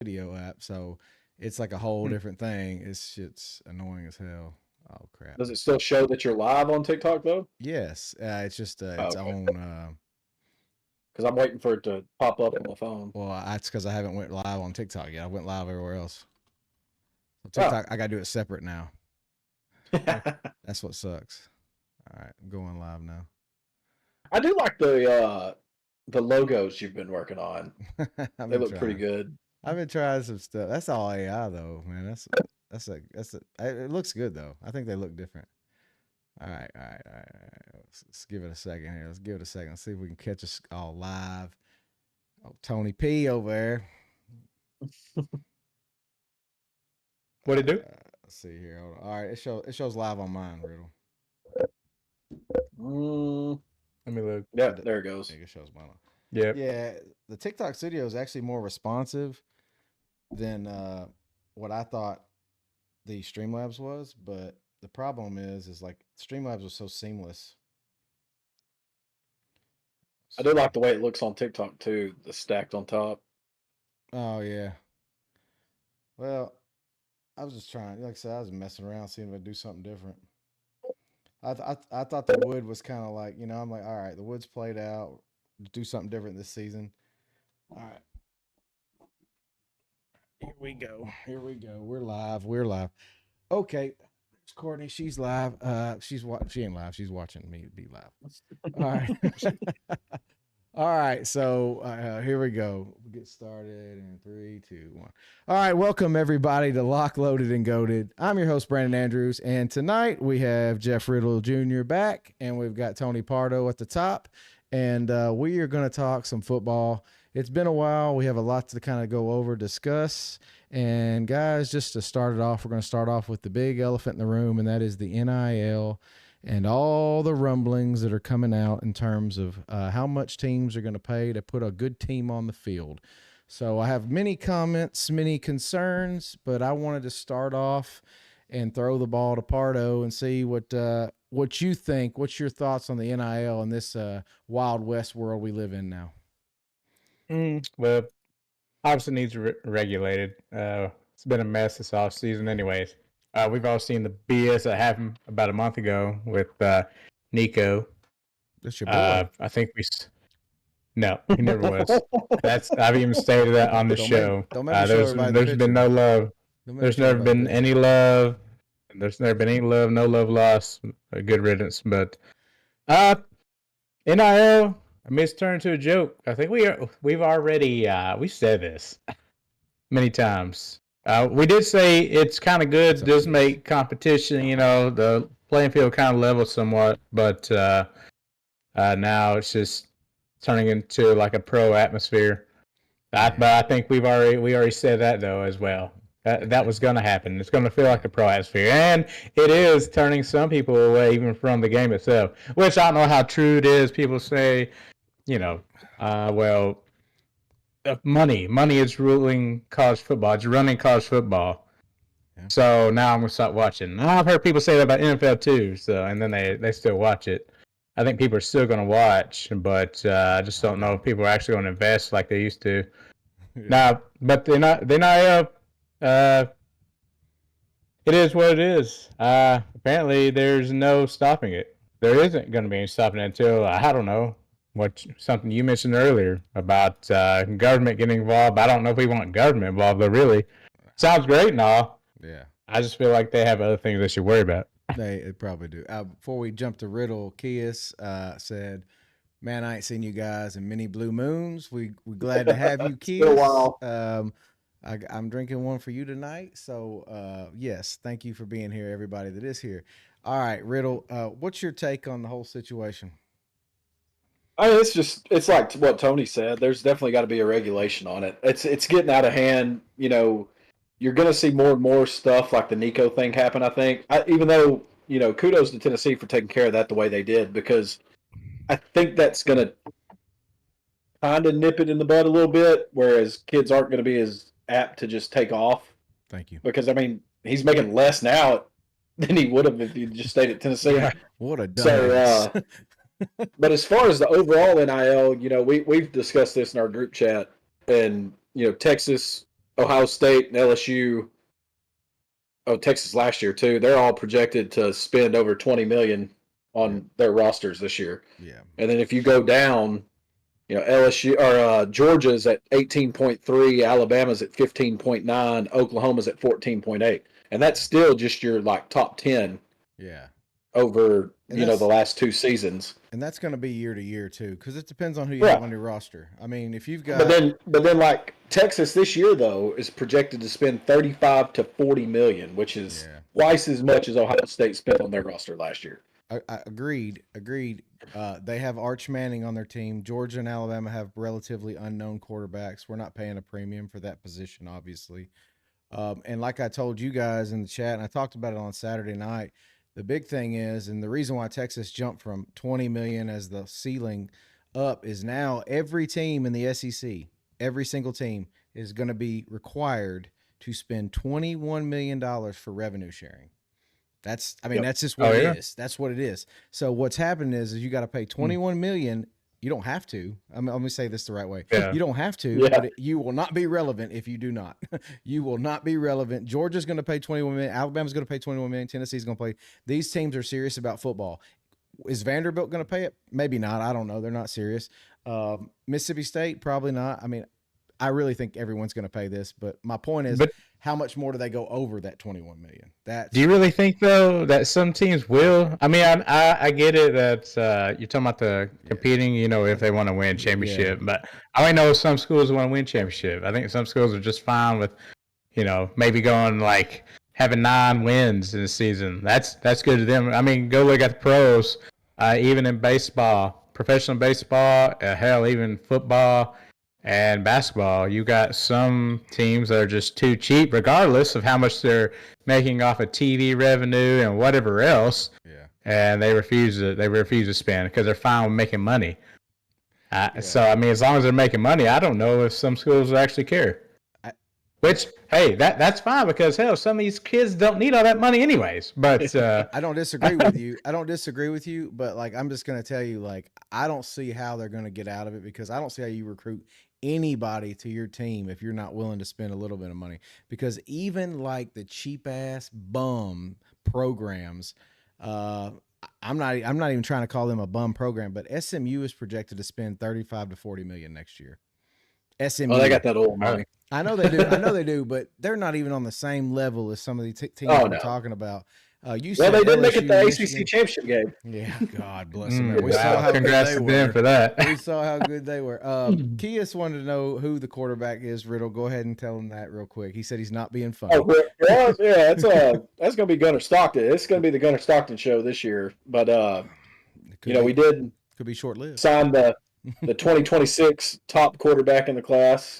video app, so it's like a whole different thing. It's annoying as hell. Oh crap. Does it still show that you're live on TikTok though? Yes, it's just Oh, its okay. own. Because I'm waiting for it to pop up on my phone. Well, that's because I haven't went live on TikTok yet. I went live everywhere else. So Oh. TikTok, I gotta do it separate now. That's what sucks. All right, I'm going live now. I do like the logos you've been working on. They look pretty good. I've been trying some stuff. That's all AI though, man. It looks good though. I think they look different. All right, all right, all right, all right. Let's give it a second here. Let's give it a second. Let's see if we can catch us all live. Oh, Tony P over there. What'd it do? Let's see here. Hold on. All right, it shows live on mine, Riddle. Let me look. Yeah, there it goes. It shows mine. Yeah. Yeah, the TikTok studio is actually more responsive than what I thought the Streamlabs was, but the problem is like Streamlabs was so seamless. I do like the way it looks on TikTok too, the stacked on top. Oh yeah. Well, I was just trying, like I said, I was messing around, seeing if I do something different. I thought the wood was kind of like, I'm like, all right, the wood's played out. Do something different this season. All right. Here we go. Here we go. We're live. We're live. Okay. There's Courtney. She's live. She ain't live. She's watching me be live. All right. All right. So here we go. We'll get started in 3, 2, 1. All right. Welcome everybody to Lock, Loaded, and Goated. I'm your host, Brandon Andrews. And tonight we have Jeff Riddle Jr. back, and we've got Tony Pardo at the top. And we are going to talk some football. It's been a while. We have a lot to kind of go over, discuss. And guys, just to start it off, we're going to start off with the big elephant in the room, and that is the NIL and all the rumblings that are coming out in terms of how much teams are going to pay to put a good team on the field. So I have many comments, many concerns, but I wanted to start off and throw the ball to Pardo and see what you think. What's your thoughts on the NIL and this Wild West world we live in now? Well, obviously needs regulated. It's been a mess this offseason anyways. We've all seen the BS that happened about a month ago with Nico. That's your boy. I think no, he never was. I've even stated that on the show. There's been no love. There's never been any love. There's never been any love, no love lost. A good riddance. But NIL, it's turned to a joke. I think we've already we said this many times. We did say it's kind of good. It does make competition, the playing field kind of level somewhat. But now it's just turning into like a pro atmosphere. But I think we already said that though as well. That was going to happen. It's going to feel like a pro atmosphere. And it is turning some people away even from the game itself, which I don't know how true it is. People say, money is ruling college football. It's running college football. Yeah. So now I'm going to stop watching. I've heard people say that about NFL too. So, and then they still watch it. I think people are still going to watch, but I just don't know if people are actually going to invest like they used to. Yeah. Now, but they're not it is what it is. Apparently, there's no stopping it. There isn't going to be any stopping it until, I don't know, something you mentioned earlier about government getting involved. I don't know if we want government involved, but really, sounds great and all. Yeah. I just feel like they have other things they should worry about. They probably do. Before we jump to Riddle, Kias said, "Man, I ain't seen you guys in many blue moons. We're glad to have you, Kias. Been a while. I'm drinking one for you tonight. So, yes, thank you for being here, everybody that is here. All right, Riddle, what's your take on the whole situation? It's like what Tony said. There's definitely got to be a regulation on it. It's getting out of hand. You're going to see more and more stuff like the Nico thing happen, I think. Even though, kudos to Tennessee for taking care of that the way they did, because I think that's going to kind of nip it in the bud a little bit, whereas kids aren't going to be as apt to just take off. Thank you. Because, he's making less now than he would have if he just stayed at Tennessee. Yeah, what a dumbass. But as far as the overall NIL, we've discussed this in our group chat, and Texas Ohio State and LSU, Texas last year too. They're all projected to spend over 20 million on their rosters this year. Yeah. And then if you go down, LSU or Georgia's at 18.3, Alabama's at 15.9, Oklahoma's at 14.8, and that's still just your like top 10. Yeah. Over the last 2 seasons, and that's going to be year to year too, because it depends on who you have on your roster. I mean, if you've got, but then like Texas this year though is projected to spend 35 to 40 million, which is twice as much as Ohio State spent on their roster last year. I agreed. They have Arch Manning on their team. Georgia and Alabama have relatively unknown quarterbacks. We're not paying a premium for that position, obviously. And like I told you guys in the chat, and I talked about it on Saturday night. The big thing is, and the reason why Texas jumped from 20 million as the ceiling up is now every team in the SEC, every single team is going to be required to spend $21 million for revenue sharing. That's just what it is. That's what it is. So what's happened is you got to pay 21 million. You don't have to. Let me say this the right way. Yeah. You don't have to, but you will not be relevant if you do not. You will not be relevant. Georgia's going to pay 21 million. Alabama's going to pay 21 million. Tennessee's going to pay. These teams are serious about football. Is Vanderbilt going to pay it? Maybe not. I don't know. They're not serious. Mississippi State, probably not. I mean, I really think everyone's going to pay this, but my point is, how much more do they go over that 21 million? Do you really think though that some teams will? I mean, I get it that you're talking about the competing, if they want to win championship, but I only know some schools want to win championship. I think some schools are just fine with, maybe going like having 9 wins in the season. That's good to them. I mean, go look at the pros, even in baseball, professional baseball, hell, even football. And basketball, you got some teams that are just too cheap, regardless of how much they're making off of TV revenue and whatever else. Yeah. And they refuse to spend because they're fine with making money. So I mean, as long as they're making money, I don't know if some schools will actually care. Which, hey, that's fine because hell, some of these kids don't need all that money anyways. But I don't disagree with you. But like, I'm just gonna tell you, like, I don't see how they're gonna get out of it because I don't see how you recruit anybody to your team if you're not willing to spend a little bit of money. Because even like the cheap ass bum programs, I'm not even trying to call them a bum program, but SMU is projected to spend 35 to 40 million next year. SMU. Oh, they got that old money. I know they do, but they're not even on the same level as some of the teams we're talking about. They did make it the ACC championship game. Yeah, God bless them. We saw how congrats good to they them were. for that. We saw how good they were. Kias wanted to know who the quarterback is. Riddle, go ahead and tell him that real quick. He said he's not being funny. That's going to be Gunnar Stockton. It's going to be the Gunnar Stockton show this year. But we did could be short-lived. Sign the 2026 top quarterback in the class,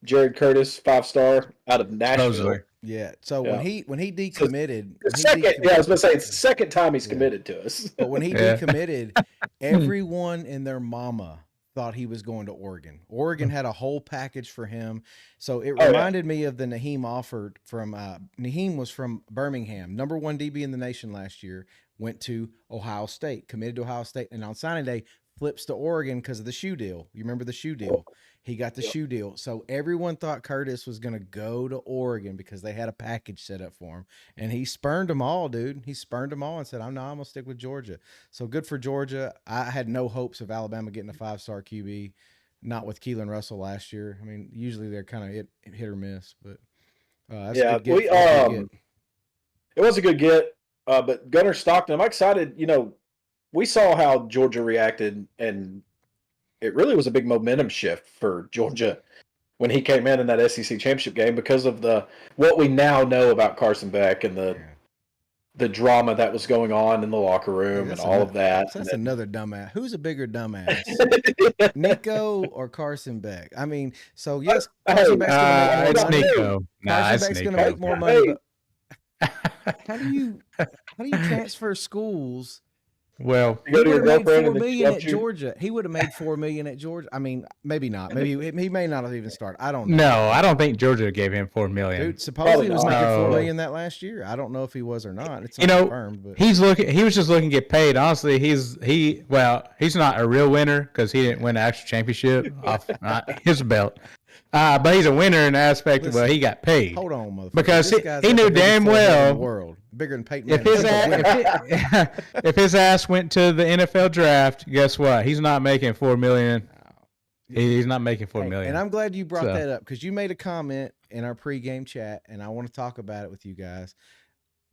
Jared Curtis, 5-star out of Nashville. Yeah. So when he decommitted, I was going to say it's the second time he's committed to us. But when he decommitted, everyone and their mama thought he was going to Oregon. Oregon had a whole package for him. So it reminded me of the Naheem offered from Naheem was from Birmingham, number 1 DB in the nation last year, went to Ohio State, committed to Ohio State, and on signing day flips to Oregon because of the shoe deal. You remember the shoe deal? He got the shoe deal. So everyone thought Curtis was going to go to Oregon because they had a package set up for him. And he spurned them all, dude. He spurned them all and said, I'm going to stick with Georgia. So good for Georgia. I had no hopes of Alabama getting a 5-star QB, not with Keelan Russell last year. I mean, usually they're kind of hit or miss. But that's a good get. It was a good get. But Gunnar Stockton, I'm excited. We saw how Georgia reacted, and it really was a big momentum shift for Georgia when he came in that SEC championship game because of what we now know about Carson Beck and the drama that was going on in the locker room and all of that. That's another dumbass. Who's a bigger dumbass, Nico or Carson Beck? I mean, so yes, Carson Beck's going to make more money. Carson Beck's going to make more money. But how do you transfer schools? Well, he would have made $4 million at Georgia. He would have made $4 million at Georgia. I mean, maybe not. Maybe he may not have even started. I don't know. No, I don't think Georgia gave him $4 million. Dude, supposedly he was making $4 million that last year. I don't know if he was or not. It's not confirmed. But he was just looking to get paid. Honestly, he's not a real winner because he didn't win an actual championship off his belt. But he's a winner in the aspect of, Listen, he got paid. Hold on, motherfucker. Because This guy's he got knew the biggest damn forehead in well the world, bigger than Peyton if Manning. if his ass went to the NFL draft, guess what? He's not making $4 million. He's not making $4 million. And I'm glad you brought that up because you made a comment in our pregame chat, and I want to talk about it with you guys.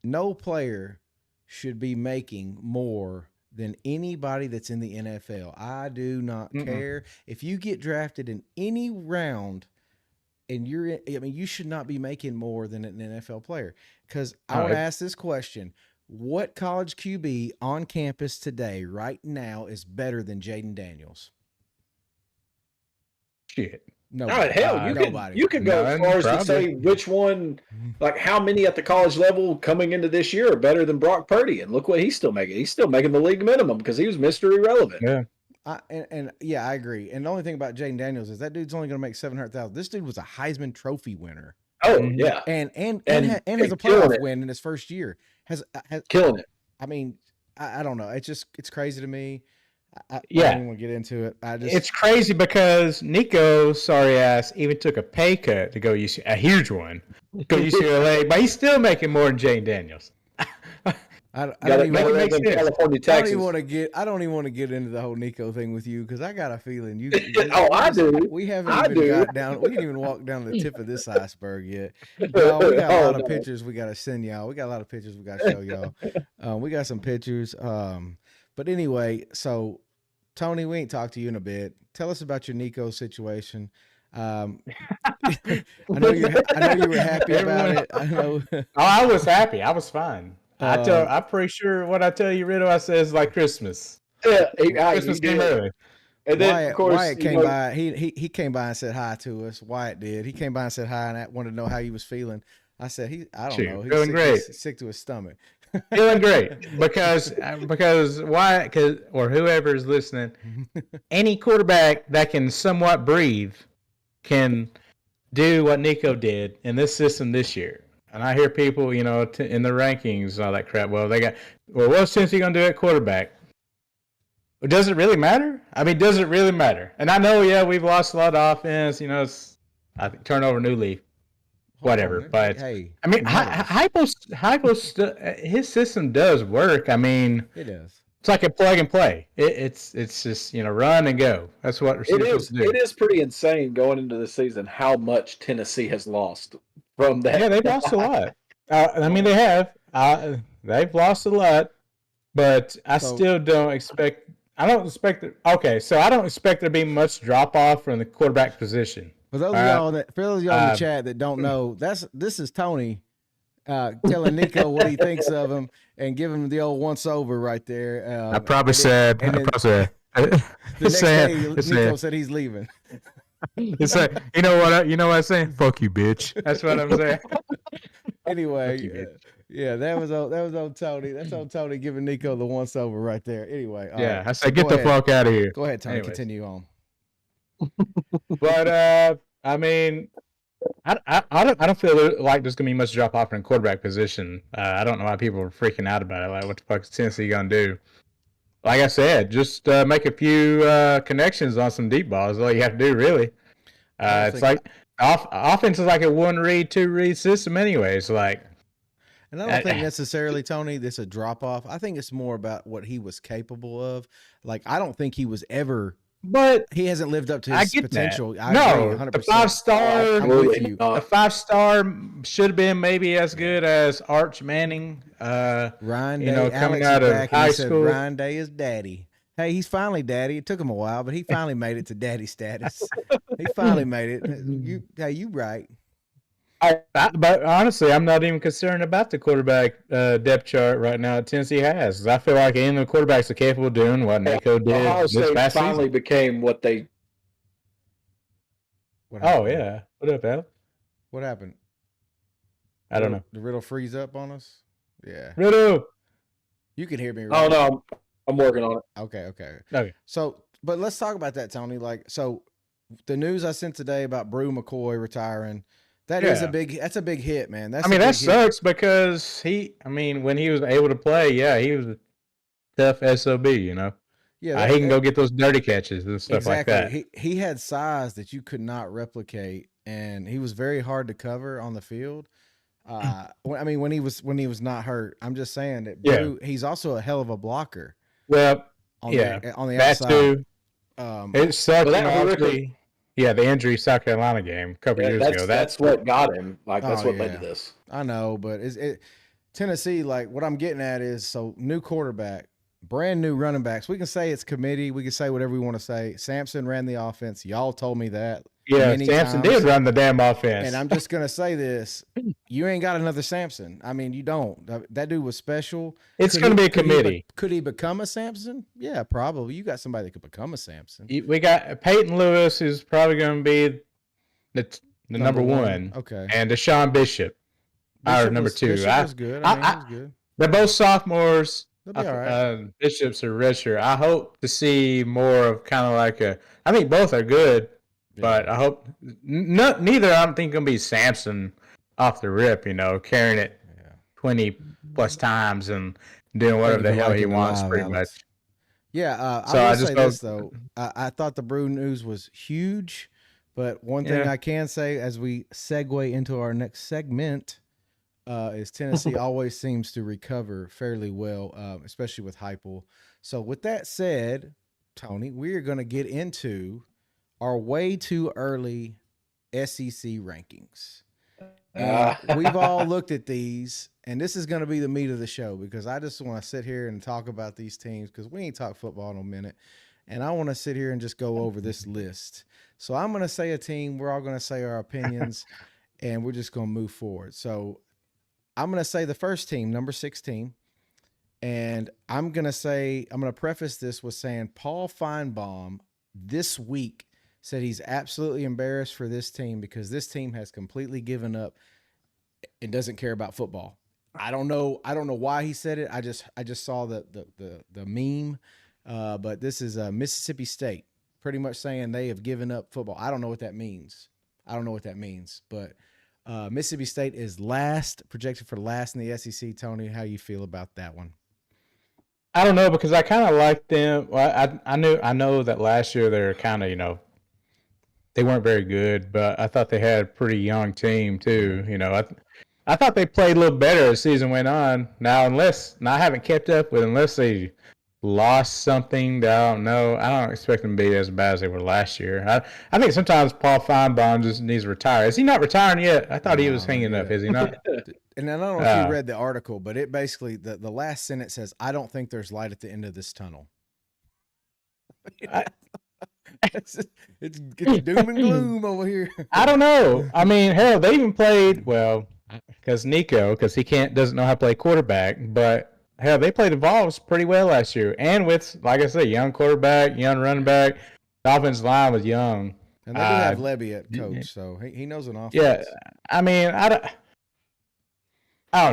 No player should be making more than anybody that's in the NFL. I do not care if you get drafted in any round, and you should not be making more than an NFL player. Because I want to ask this question: what college QB on campus today, right now, is better than Jaden Daniels? Shit. No, hell, you can go as far as to say which one, like how many at the college level coming into this year are better than Brock Purdy, and look what he's still making. He's still making the league minimum because he was Mr. Irrelevant. Yeah. I agree. And the only thing about Jaden Daniels is that dude's only going to make $700,000. This dude was a Heisman Trophy winner. Oh yeah, and has a playoff win in his first year. Has killing it. I mean, I don't know. It's crazy to me. I don't even want to get into it. It's crazy because Nico, sorry ass, even took a pay cut to go UCLA, a huge one, go UCLA, but he's still making more than Jane Daniels. I don't even want to get into the whole Nico thing with you because I got a feeling you. I do. We haven't even got down. We didn't even walk down the tip of this iceberg yet. Y'all, we got a lot of pictures we got to send y'all. We got a lot of pictures we got to show y'all. We got some pictures. But anyway, so Tony, we ain't talked to you in a bit. Tell us about your Nico situation. I know you were happy about it. I know. I was happy. I was fine. I'm pretty sure what I tell you, Riddle, I said is like Christmas. Yeah, Christmas came early. And then, of course, Wyatt came by. He came by and said hi to us. Wyatt did. He came by and said hi and wanted to know how he was feeling. I said I don't know. He's feeling great. He's sick to his stomach. Feeling great because Wyatt or whoever is listening, any quarterback that can somewhat breathe can do what Nico did in this system this year. And I hear people, in the rankings, all that crap. Well, what's Tennessee going to do at quarterback? Does it really matter? I mean, does it really matter? And I know, we've lost a lot of offense. It's, I think, turnover, new leaf, whatever. But hey, I mean, Hypo's his system does work. I mean, it does. It's like a plug and play. It's just run and go. That's what receivers do. It is pretty insane going into the season how much Tennessee has lost from that. Yeah, they've lost a lot. I mean, they have. They've lost a lot, but I still don't expect. I don't expect. Okay, so I don't expect there to be much drop off from the quarterback position. For those of y'all in the chat that don't know, this is Tony telling Nico what he thinks of him and giving him the old once over right there. I probably said. The next day, Nico said he's leaving. It's like, you know what I'm saying? Fuck you, bitch. That's what I'm saying. Anyway, that was old Tony. That's old Tony giving Nico the once over right there. Anyway, right. I said, get the fuck out of here. Go ahead, Tony. Continue on. But I mean, I don't feel like there's gonna be much drop off in quarterback position. I don't know why people are freaking out about it. Like, what the fuck is Tennessee gonna do? Like I said, just make a few connections on some deep balls. All you have to do, really. It's like offense is like a 1-read, 2-read system, anyways. Like, and I don't think necessarily, Tony, this is a drop off. I think it's more about what he was capable of. Like, I don't think he was ever. But he hasn't lived up to his potential. I agree 100%. The 5-star should have been maybe as good as Arch Manning. Ryan Day, coming out of high school. Ryan Day is daddy. Hey, he's finally daddy. It took him a while, but he finally made it to daddy status. He finally made it. You right. But honestly, I'm not even concerned about the quarterback depth chart right now that Tennessee has. 'Cause I feel like any of the quarterbacks are capable of doing what Nico did this past finally season. Became what they. Yeah. What up, Al? What happened? I don't know. Did Riddle freeze up on us? Yeah. Riddle. You can hear me. Right? Oh no, I'm working on it. Okay. So, but let's talk about that, Tony. Like, so the news I sent today about Brew McCoy retiring. That's a big hit, man. That sucks because when he was able to play, he was a tough SOB, Yeah, he can go get those dirty catches and stuff exactly. like that. He had size that you could not replicate, and he was very hard to cover on the field. When he was not hurt, I'm just saying that Yeah. Brew. He's also a hell of a blocker Well, on yeah, on the that outside. too. It sucks. Well, that Obviously, the injury South Carolina game a couple years ago. That's what got him. Like that's what led yeah. to this. I know, but Tennessee, like what I'm getting at is, so new quarterback, brand new running backs. We can say it's committee. We can say whatever we want to say. Sampson ran the offense. Y'all told me that. Yeah, many Sampson times. did run the damn offense. And I'm just going to say this. You ain't got another Sampson. I mean, you don't. That dude was special. It's going to be a committee. Could he become a Sampson? Yeah, probably. You got somebody that could become a Sampson. We got Peyton Lewis, who's probably going to be the number one. Okay. And Deshaun Bishop, our number two. Bishop was good. I mean, he was good. They're both sophomores. They'll be all right. Bishop's a redshirt. I hope to see more of kind of like I think both are good. But I hope neither. I don't think going to be Sampson off the rip. Carrying it 20 plus times and doing whatever the hell he wants, pretty much. Yeah. So I will say this though. I thought the Brew news was huge, but one thing I can say as we segue into our next segment is Tennessee always seems to recover fairly well, especially with Heupel. So with that said, Tony, we are going to get into our way too early SEC rankings. And we've all looked at these, and this is going to be the meat of the show because I just want to sit here and talk about these teams because we ain't talked football in a minute. And I want to sit here and just go over this list. So I'm going to say a team. We're all going to say our opinions, and we're just going to move forward. So I'm going to say the first team, number 16. And I'm going to preface this with saying Paul Feinbaum this week said he's absolutely embarrassed for this team because this team has completely given up and doesn't care about football. I don't know why he said it. I just saw the meme, but this is Mississippi State pretty much saying they have given up football. I don't know what that means. But Mississippi State is projected for last in the SEC. Tony, how you feel about that one? I don't know because I kind of like them. Well, I know that last year they were kind of they weren't very good, but I thought they had a pretty young team too. I thought they played a little better as the season went on. Now, I haven't kept up with unless they lost something that I don't know. I don't expect them to be as bad as they were last year. I think sometimes Paul Feinbaum just needs to retire. Is he not retiring yet? I thought he was hanging up. Is he not? And I don't know if you read the article, but it basically the last sentence says, "I don't think there's light at the end of this tunnel." It's doom and gloom over here. I don't know. I mean, hell, they even played because he doesn't know how to play quarterback. But hell, they played the Vols pretty well last year, and with, like I said, young quarterback, young running back. The offensive line was young, and they do have Levy at coach, so he knows an offense. Yeah, I mean, I don't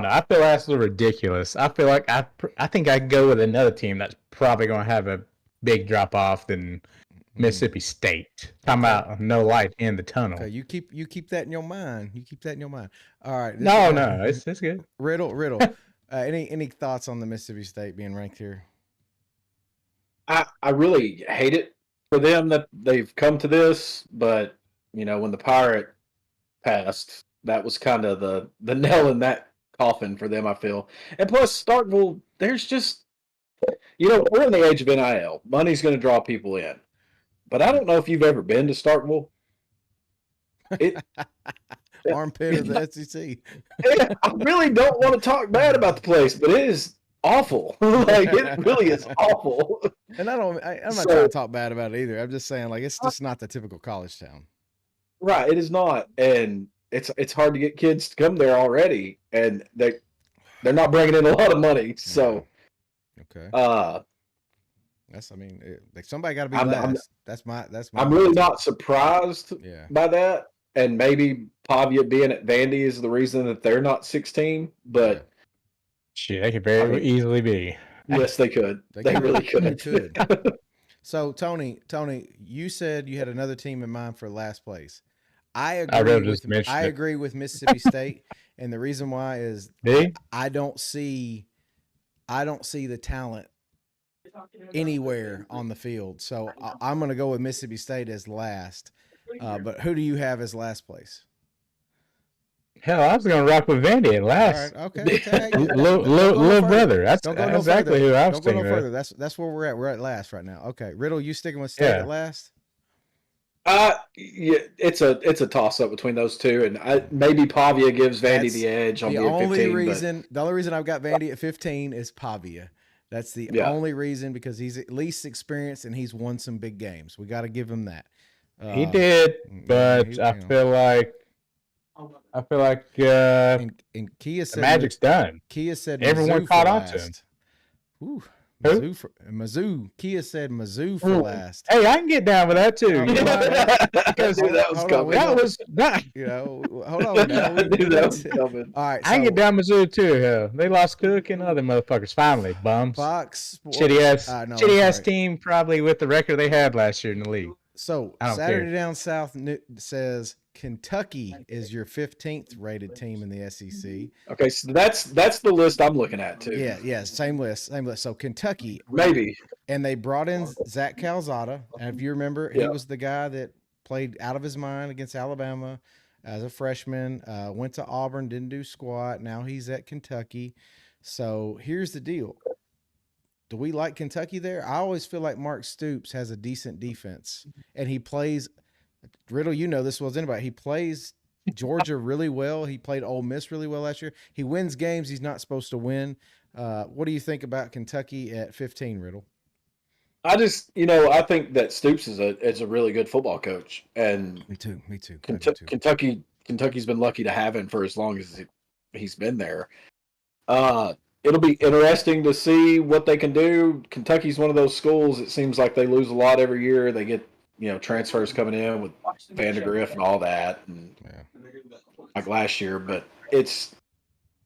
know. I feel that's a little ridiculous. I feel like I think I could go with another team that's probably going to have a big drop off than Mississippi State. Talking about no light in the tunnel. Okay, you keep that in your mind. All right. No, it's good. Riddle. Any thoughts on the Mississippi State being ranked here? I really hate it for them that they've come to this, but when the Pirate passed, that was kind of the nail in that coffin for them, I feel. And plus, Starkville, there's just we're in the age of NIL. Money's going to draw people in. But I don't know if you've ever been to Starkville. Armpit of the SEC. I really don't want to talk bad about the place, but it is awful. It really is awful. And I'm not trying to talk bad about it either. I'm just saying, it's just not the typical college town. Right, it is not, and it's hard to get kids to come there already, and they're not bringing in a lot of money. So, okay. Somebody got to be last. That's my. I'm really not surprised by that, and maybe Pavia being at Vandy is the reason that they're not 16. But shit, they could very easily be. Yes, they could. They really could. They could. So Tony, you said you had another team in mind for last place. I agree with Mississippi State, and the reason why is I don't see the talent anywhere on the field. So I'm going to go with Mississippi State as last. But who do you have as last place? Hell, I was gonna rock with Vandy at last. All right, okay. Little brother. That's don't go no exactly further. who I was Don't go no thinking of. further. That's where we're at. We're at last right now. Okay, Riddle, you sticking with State at last? Yeah, it's a toss up between those two, and maybe Pavia gives Vandy the edge on being 15. The only reason I've got Vandy at 15 is Pavia. That's the only reason, because he's at least experienced and he's won some big games. We got to give him that. He did, but I feel like and Kia said the magic's done. Kia said everyone Mizzou caught on to him. Ooh, Mizzou. Kia said Mizzou for last. Hey, I can get down with that too. Because that was coming. Hold on. That was coming. All right, I can get down Mizzou too. Hell, they lost Cook and other motherfuckers. Finally, bums. Fox shitty ass team, probably with the record they had last year in the league. So Saturday Down South says Kentucky is your 15th rated team in the SEC. Okay, so that's the list I'm looking at too. Yeah, same list. So Kentucky, maybe, and they brought in Zach Calzada. And if you remember, he was the guy that played out of his mind against Alabama as a freshman. Went to Auburn, didn't do squat. Now he's at Kentucky. So here's the deal. Do we like Kentucky there? I always feel like Mark Stoops has a decent defense, and he plays. Riddle, you know this well as anybody. He plays Georgia really well. He played Ole Miss really well last year. He wins games he's not supposed to win. What do you think about Kentucky at 15, Riddle? I think that Stoops is a really good football coach, and me too. Kentucky's been lucky to have him for as long as he's been there. It'll be interesting to see what they can do. Kentucky's one of those schools. It seems like they lose a lot every year. They get transfers coming in with Vandergriff and all that, and like last year. But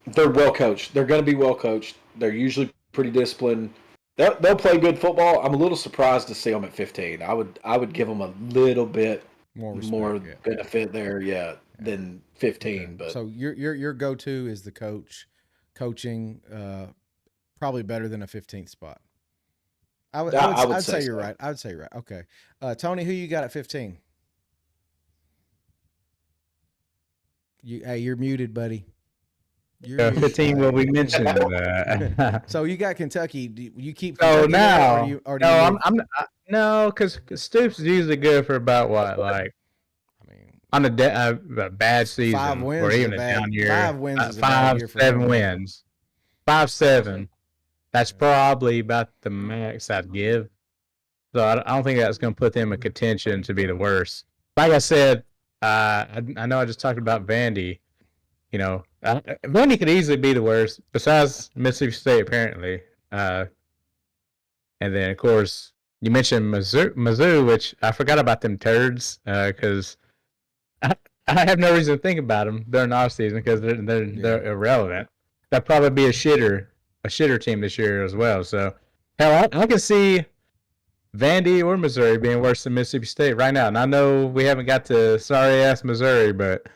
they're well coached. They're going to be well coached. They're usually pretty disciplined. They'll play good football. I'm a little surprised to see them at 15. I would give them a little bit more benefit there, than 15. Okay. But so your go-to is the coaching, probably better than a 15th spot. I'd say you're right. I would say you're right. Okay. Tony, who you got at 15? You're muted, buddy. 15 will be mentioned. So you got Kentucky. Do you keep Kentucky now? No, because Stoops is usually good for about what, like, on a bad season 5 wins or even a down year. 5 wins is a bad year for 7 wins. 5-7. That's probably about the max I'd give. So I don't think that's going to put them in contention to be the worst. Like I said, I know I just talked about Vandy. Vandy could easily be the worst, besides Mississippi State, apparently. And then, of course, you mentioned Mizzou, which I forgot about them turds, because I have no reason to think about them during the offseason because they're irrelevant. That'd probably be a shitter team this year as well. So, hell, I can see Vandy or Missouri being worse than Mississippi State right now. And I know we haven't got to sorry-ass Missouri, but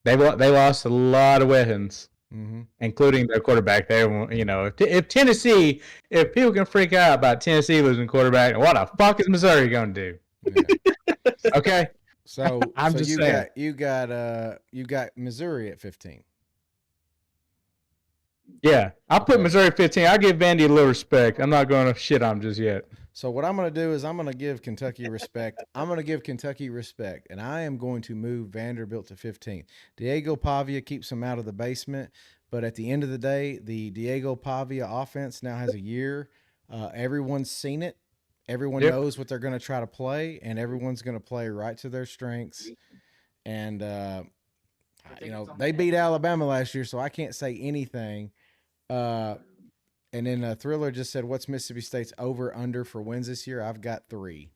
they lost a lot of weapons, including their quarterback. If people can freak out about Tennessee losing quarterback, what the fuck is Missouri going to do? Yeah. Okay. So you got Missouri at 15. Yeah, I'll put Missouri 15. I'll give Vandy a little respect. I'm not going to shit on them just yet. So what I'm going to do is I'm going to give Kentucky respect. And I am going to move Vanderbilt to 15. Diego Pavia keeps them out of the basement, but at the end of the day, the Diego Pavia offense now has a year. Everyone's seen it. Everyone knows what they're going to try to play, and everyone's going to play right to their strengths. And they beat Alabama last year, so I can't say anything. And then Thriller just said, "What's Mississippi State's over/under for wins this year?" I've got 3.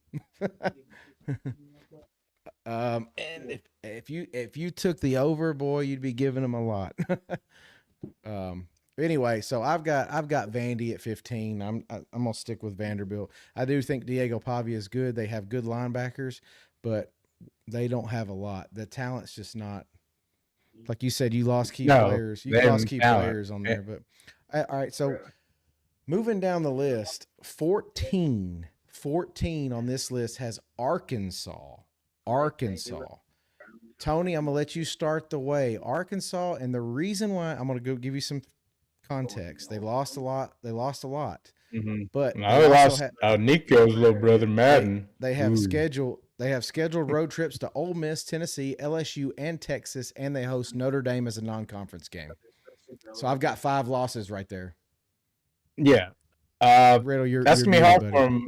And if you took the over, boy, you'd be giving them a lot. Anyway, so I've got Vandy at 15. I'm gonna stick with Vanderbilt. I do think Diego Pavia is good. They have good linebackers, but they don't have a lot. The talent's just not. Like you said, you lost key players. You lost key players on there. But all right, so Moving down the list, 14 on this list has Arkansas. Tony, I'm going to let you start the way. Arkansas, and the reason why, I'm going to go give you some context. They lost a lot. Mm-hmm. But I lost Nico's little brother Madden. They have scheduled road trips to Ole Miss, Tennessee, LSU, and Texas, and they host Notre Dame as a non-conference game. So I've got 5 losses right there. Yeah. Riddle, that's gonna be hard for them.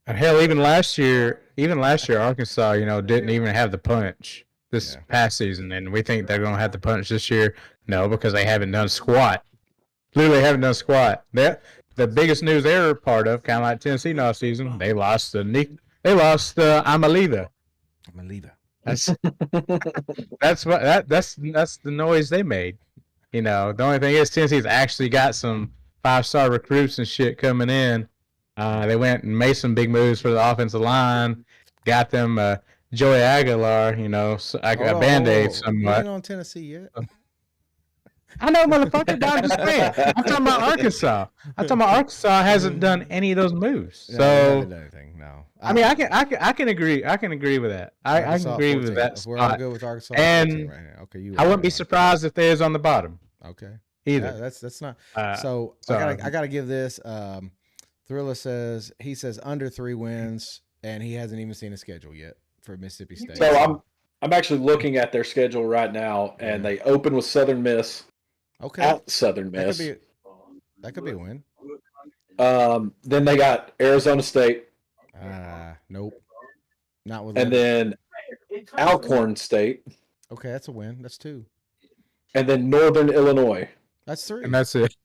Hell, even last year, Arkansas, didn't even have the punch this past season, and we think they're gonna have the punch this year. No, because they haven't done squat. Literally haven't done squat. The biggest news they're part of, kind of like Tennessee last season, they lost Amalita. That's the noise they made. The only thing is Tennessee's actually got some 5-star recruits and shit coming in. They went and made some big moves for the offensive line. Got them Joey Aguilar, a Band-Aid somewhat. We ain't on Tennessee yet. I know, motherfucker. I'm just saying. I'm talking about Arkansas. Arkansas hasn't done any of those moves. So, they haven't done anything. No. I mean, I can agree. I can agree with that. I can agree 14. with that. We're all good with Arkansas. And right now. Okay, I wouldn't be surprised if there's on the bottom. Okay. Either. Yeah, that's not. So I gotta give this. Thriller says under 3 wins, and he hasn't even seen a schedule yet for Mississippi State. So I'm actually looking at their schedule right now, and they open with Southern Miss. Okay. At Southern Miss. That could be a win. Then they got Arizona State. Nope. Not with. And then Alcorn State. Okay, that's a win. That's 2. And then Northern Illinois. That's 3. And that's it.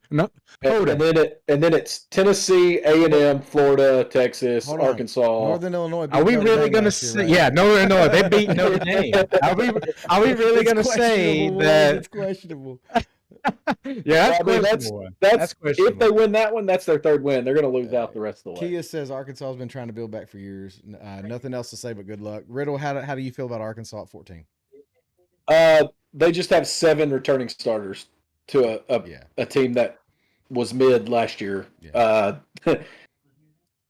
No. And then it's Tennessee, A&M, Florida, Texas, Arkansas. Northern Illinois. Are we really going to say? Right? Yeah, Northern Illinois. They beat Notre Dame. Are we really going to say that? It's questionable. Yeah, that's questionable. If they win that one, that's their 3rd win. They're going to lose out the rest of the way. Kia says Arkansas has been trying to build back for years. Nothing else to say but good luck. Riddle, how do you feel about Arkansas at 14? They just have 7 returning starters to a team that was mid last year. Yeah.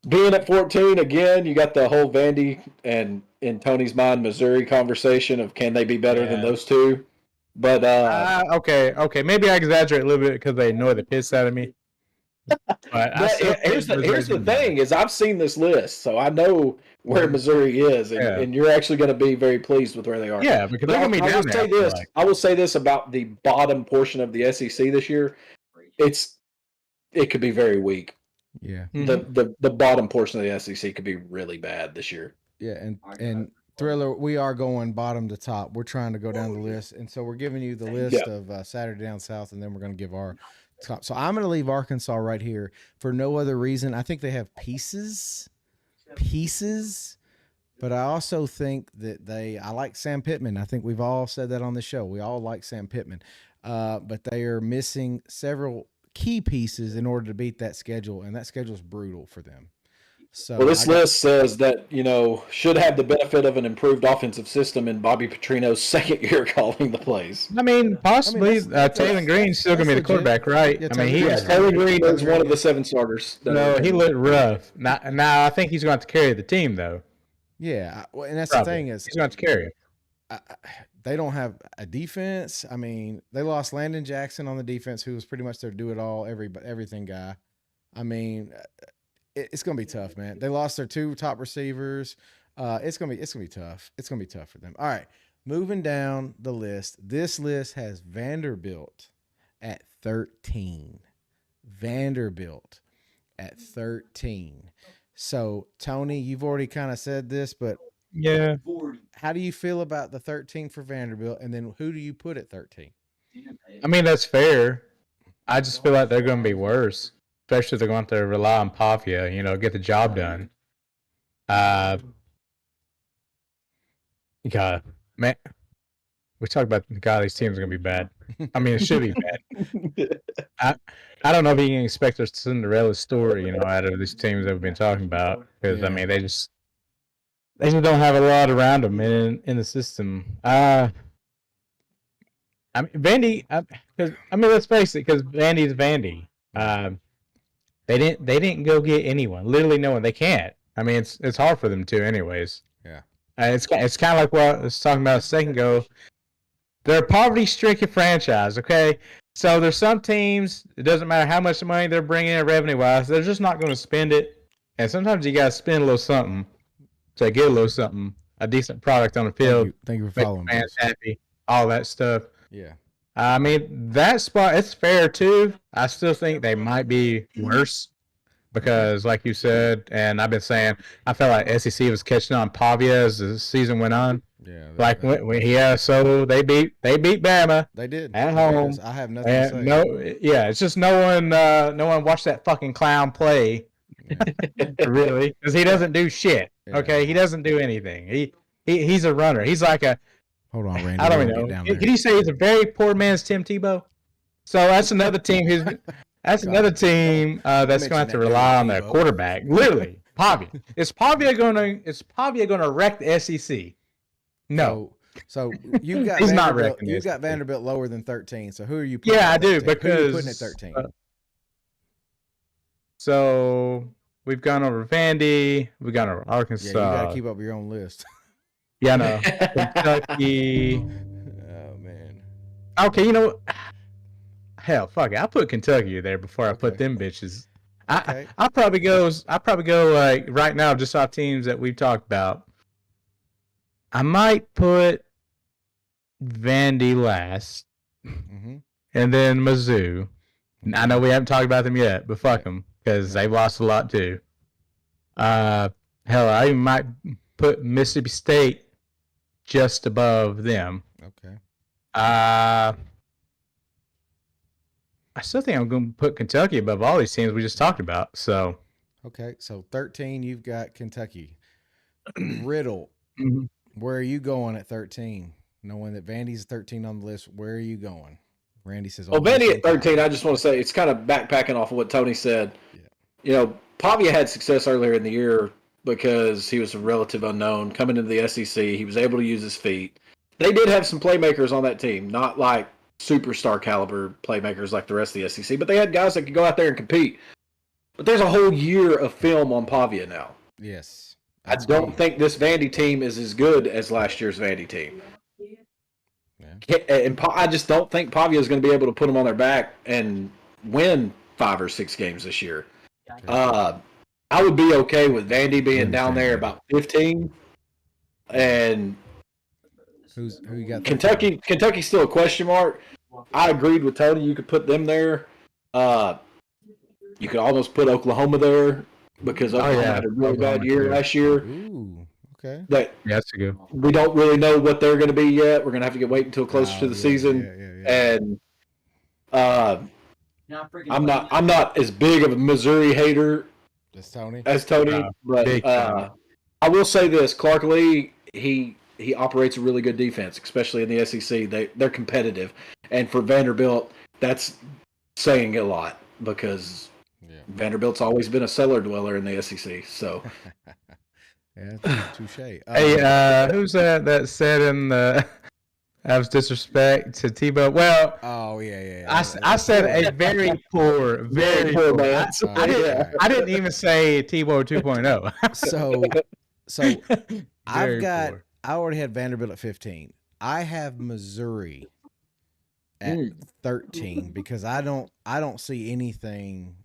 Being at 14 again, you got the whole Vandy and in Tony's mind Missouri conversation of can they be better than those two? But okay, maybe I exaggerate a little bit because they annoy the piss out of me. But here's the thing: is I've seen this list, so I know where Missouri is, and you're actually going to be very pleased with where they are. Yeah, because they're going to be down there. I will say this about the bottom portion of the SEC this year: it could be very weak. Yeah, the bottom portion of the SEC could be really bad this year. Yeah, and Thriller, we are going bottom to top. We're trying to go down the list, and so we're giving you the list of Saturday Down South, and then we're going to give our top. So I'm going to leave Arkansas right here for no other reason. I think they have pieces, but I also think that I like Sam Pittman. I think we've all said that on the show. We all like Sam Pittman, but they are missing several key pieces in order to beat that schedule, and that schedule is brutal for them. So this list says that, should have the benefit of an improved offensive system in Bobby Petrino's 2nd year calling the plays. I mean, possibly. Taylor Green's still going to be the quarterback, right? Yeah, Taylor Green is one of the 7 starters. No, he looked rough. Now I think he's going to have to carry the team, though. Yeah, and that's the thing is he's going to have to carry it. They don't have a defense. I mean, they lost Landon Jackson on the defense, who was pretty much their do-it-all, everything guy. I mean, it's gonna be tough, man. They lost their 2 top receivers. It's gonna be tough. It's gonna be tough for them. All right, moving down the list. This list has Vanderbilt at 13. Vanderbilt at 13. So Tony, you've already kind of said this, but yeah, how do you feel about the 13 for Vanderbilt, and then who do you put at 13? I mean, that's fair. I just feel like they're going to be worse, especially if they're going to rely on Pavia, get the job done. God, man, we talk about these teams are going to be bad. I mean, it should be bad. I don't know if you can expect a Cinderella story, out of these teams that we've been talking about, because I mean, they just don't have a lot around them in the system. I mean, Vandy, let's face it, because Vandy's Vandy. They didn't go get anyone. Literally no one. They can't. I mean, it's hard for them to, anyways. Yeah. It's kind of like what I was talking about a second ago. They're a poverty-stricken franchise. Okay, so there's some teams. It doesn't matter how much money they're bringing in revenue-wise. They're just not going to spend it. And sometimes you got to spend a little something to get a little something, a decent product on the field. Thank you for following. Make fans happy. All that stuff. Yeah. I mean, that spot, it's fair too. I still think they might be worse because, like you said, and I've been saying, I felt like SEC was catching on Pavia as the season went on. Yeah. So they beat Bama. They did at home. I have nothing to say. It's just no one watched that fucking clown play. Yeah. Really, because he doesn't do shit. Yeah. Okay, he doesn't do anything. He's a runner. He's like a. Hold on, Randy. I don't even know. Did he say he's a very poor man's Tim Tebow? So that's another team that's going to have to rely on their quarterback. Literally, Pavia. Is Pavia going to wreck the SEC? No. So you got he's not wrecking. You got Vanderbilt lower than 13. So who are you putting? Yeah, I do because who are you putting at 13. So we've gone over Vandy. We've gone over Arkansas. Yeah, you got to keep up your own list. Yeah, I know. Kentucky. Oh man. Okay, hell, fuck it. I'll put Kentucky there before I put them bitches. Okay. I'll probably go like right now, just off teams that we've talked about. I might put Vandy last, and then Mizzou. I know we haven't talked about them yet, but fuck them because they've lost a lot too. Hell, I might put Mississippi State just above them. Okay. I still think I'm going to put Kentucky above all these teams we just talked about. So. Okay, so 13, you've got Kentucky. Riddle. Where are you going at 13? Knowing that Vandy's 13 on the list, where are you going? Randy says, well, Vandy at 13, I just want to say it's kind of backpacking off of what Tony said. Yeah. Pavia had success earlier in the year because he was a relative unknown coming into the SEC. He was able to use his feet. They did have some playmakers on that team, not like superstar caliber playmakers like the rest of the SEC, but they had guys that could go out there and compete. But there's a whole year of film on Pavia now. Yes. I don't think this Vandy team is as good as last year's Vandy team. Yeah. And I just don't think Pavia is going to be able to put them on their back and win 5 or 6 games this year. I would be okay with Vandy being down there about 15. And who you got? Kentucky's still a question mark. I agreed with Tony. You could put them there. You could almost put Oklahoma there because Oklahoma had a really bad year last year. Ooh, okay. That's a good. We don't really know what they're going to be yet. We're going to have to wait until closer to the season. Yeah. And I'm not as big of a Missouri hater as Tony, but I will say this: Clark Lee, he operates a really good defense, especially in the SEC. They're competitive, and for Vanderbilt, that's saying a lot because Vanderbilt's always been a cellar dweller in the SEC. So, touche. Hey, who's that said in the? That was disrespect to Tebow. Well, I said a very poor man. I didn't even say Tebow 2.0. So I already had Vanderbilt at 15. I have Missouri at 13 because I don't see anything.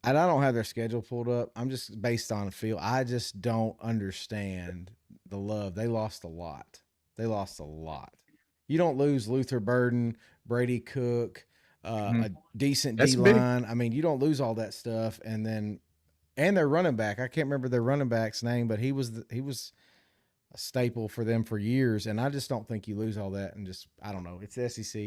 And I don't have their schedule pulled up. I'm just based on feel. I just don't understand the love. They lost a lot. You don't lose Luther Burden, Brady Cook, a decent D-line. I mean, you don't lose all that stuff. And their running back, I can't remember their running back's name, but he was a staple for them for years. And I just don't think you lose all that. And I don't know. It's the SEC.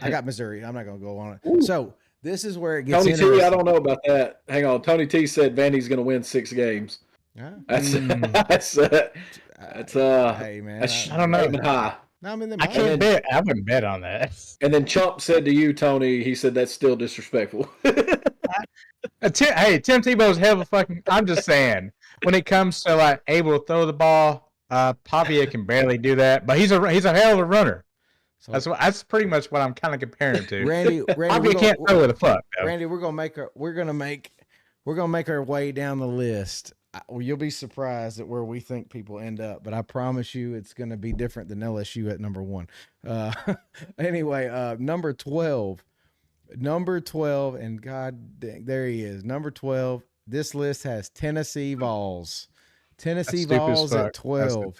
I got Missouri. I'm not going to go on it. Ooh. So this is where it gets Tony interesting. T, I don't know about that. Hang on. Tony T said Vandy's going to win 6 games. Yeah. That's hey man, I don't know. High. No, I can't bet. I wouldn't bet on that. And then Chump said to you, Tony, he said that's still disrespectful. Hey, Tim Tebow's hell of a fucking. I'm just saying, when it comes to like able to throw the ball, Pavia can barely do that, but he's a hell of a runner. So That's pretty much what I'm kind of comparing to. Randy, Probably can't throw it a fuck. Though. Randy, we're gonna make our way down the list. You'll be surprised at where we think people end up, but I promise you it's going to be different than LSU at number 1. Anyway, number 12, and God dang, there he is, number 12. This list has Tennessee Vols. Tennessee Vols at 12.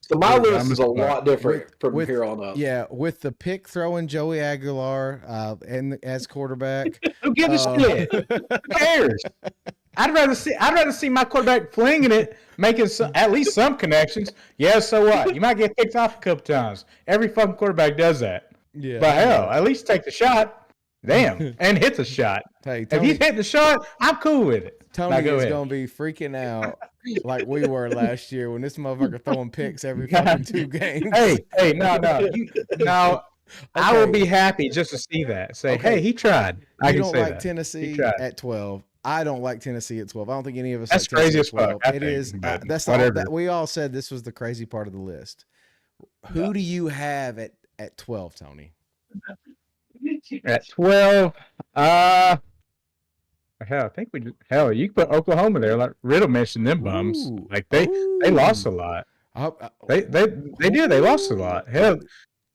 So my list is a lot different from here on up. Yeah, with the pick throwing Joey Aguilar and as quarterback. Who gives a shit? Who cares? I'd rather see my quarterback flinging it, making at least some connections. Yeah, so what? You might get picked off a couple times. Every fucking quarterback does that. Yeah. But hell, at least take the shot. Damn, and hit the shot. Hey, Tony, if you hit the shot, I'm cool with it. Tony is going to be freaking out like we were last year when this motherfucker throwing picks every fucking 2 games. Hey, no. Okay. I will be happy just to see that. Say, okay. Hey, he tried. You don't like Tennessee at 12. I don't like Tennessee at 12. I don't think any of us. That's like crazy as fuck. It is. That's whatever. We all said this was the crazy part of the list. Who do you have at 12, Tony? At 12, hell, I think you can put Oklahoma there. Like Riddle mentioned them bums. Like they lost a lot. They did. They lost a lot. Hell,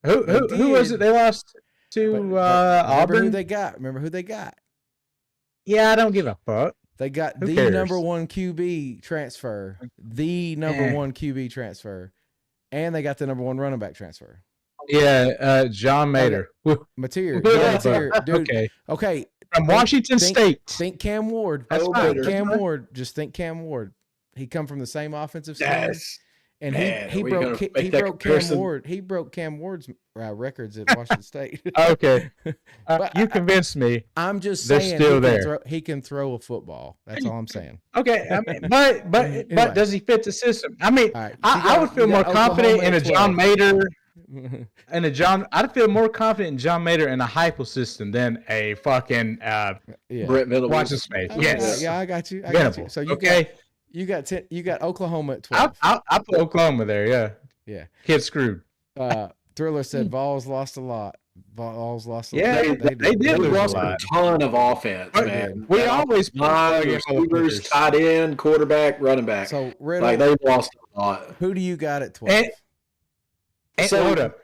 who was it? They lost to Auburn. Remember who they got? Yeah, I don't give a fuck. They got the number 1 QB transfer. The number 1 QB transfer. And they got the number 1 running back transfer. Yeah, John Mater. Mateer. Dude. Okay. From Washington State. Think Cam Ward. Ward. Just think Cam Ward. He come from the same offensive scheme. And he broke Cam Ward. He broke Cam Ward's records at Washington State. Okay, you convinced me. I'm just saying he can throw a football. That's all I'm saying. Okay, I mean, but anyway. Does he fit the system? I mean, right, I would feel more confident in a John Mater. I'd feel more confident in John Mater in a Heupel system than a fucking Brett Venables. Watch his face. Yes. Yeah, I got you. So you got Oklahoma at 12. I'll put Oklahoma there. Yeah. Kid screwed. Thriller said Vols lost a lot. Yeah, they did lose a ton of offense, man. We always receivers, tight end, quarterback, running back. So Riddle, they lost a lot. Who do you got at 12? Hold up.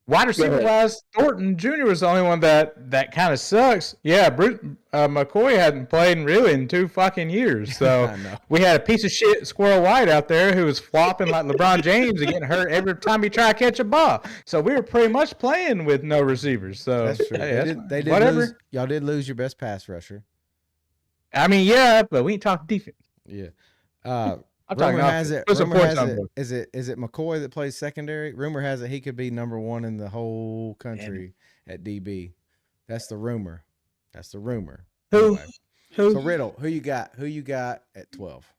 Wide receiver wise, Thornton Jr. was the only one that kind of sucks. Yeah, McCoy hadn't played in 2 fucking years. So we had a piece of shit Squirrel White out there who was flopping like LeBron James and getting hurt every time he tried to catch a ball. So we were pretty much playing with no receivers. So that's true. They did whatever. Y'all did lose your best pass rusher. I mean, yeah, but we ain't talking defense. Yeah. Rumor has it. Is it McCoy that plays secondary? Rumor has it he could be number 1 in the whole country at DB. That's the rumor. Who? So Riddle, who you got? Who you got at 12?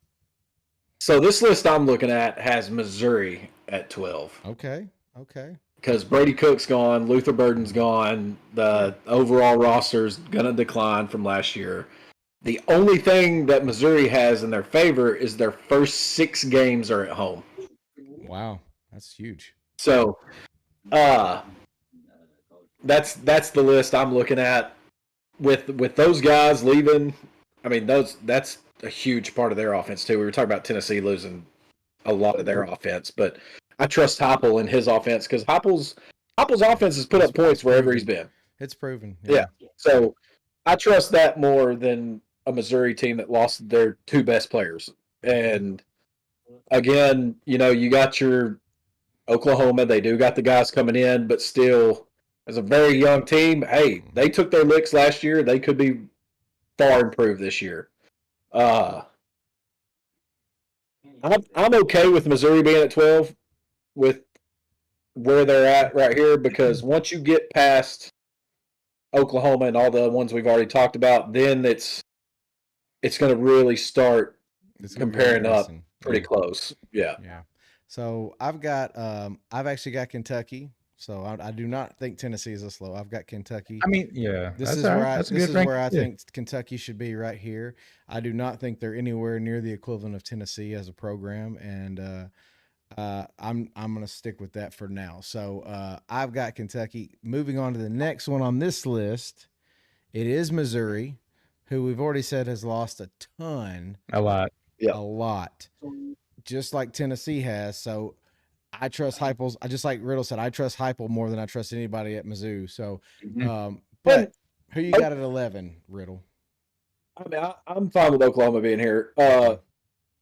So this list I'm looking at has Missouri at 12. Okay. Because Brady Cook's gone, Luther Burden's gone, the overall roster's gonna decline from last year. The only thing that Missouri has in their favor is their first 6 games are at home. Wow, that's huge. So, that's the list I'm looking at. With those guys leaving, I mean that's a huge part of their offense too. We were talking about Tennessee losing a lot of their offense, but I trust Heupel in his offense because Heupel's offense has put up points wherever he's been. It's proven. Yeah. So I trust that more than a Missouri team that lost their 2 best players. And again, you got your Oklahoma. They do got the guys coming in, but still, as a very young team, hey, they took their licks last year. They could be far improved this year. I'm okay with Missouri being at 12 with where they're at right here because once you get past Oklahoma and all the ones we've already talked about, then it's going to really start comparing up pretty close. Yeah. So I've actually got Kentucky. So I do not think Tennessee is a slow. I've got Kentucky. I mean, yeah. This is where I think Kentucky should be right here. I do not think they're anywhere near the equivalent of Tennessee as a program, and I'm gonna stick with that for now. So I've got Kentucky. Moving on to the next one on this list, it is Missouri, who we've already said has lost a ton, A lot. Yeah. a lot, just like Tennessee has. So I trust Heupel's. I just like Riddle said, I trust Heupel more than I trust anybody at Mizzou. So, but who you got at 11, Riddle? I mean, I'm fine with Oklahoma being here,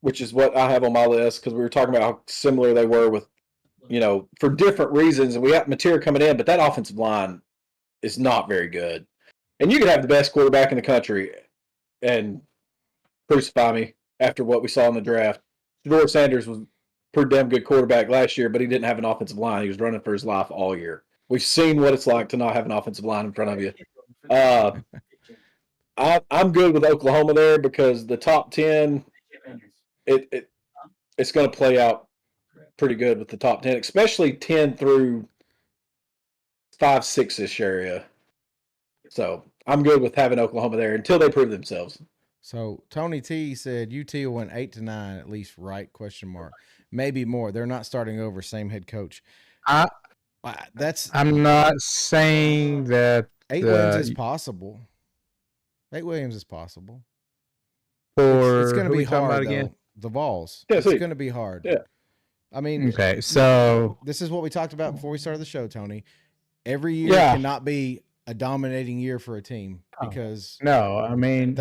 which is what I have on my list because we were talking about how similar they were with, for different reasons. And we got material coming in, but that offensive line is not very good. And you could have the best quarterback in the country and crucify me after what we saw in the draft. Shedeur Sanders was a pretty damn good quarterback last year, but he didn't have an offensive line. He was running for his life all year. We've seen what it's like to not have an offensive line in front of you. I'm good with Oklahoma there because the top 10, it's going to play out pretty good with the top 10, especially 10 through 5, 6-ish area. So I'm good with having Oklahoma there until they prove themselves. So Tony T said UT will win 8 to 9 at least, right? Question mark. Maybe more. They're not starting over. Same head coach. I'm not saying that 8 wins is possible. 8 Williams is possible. It's going to be hard again? though. The Vols. Yeah, it's going to be hard. Yeah. I mean, okay. So this is what we talked about before we started the show, Tony. Every year cannot be a dominating year for a team because no, I mean,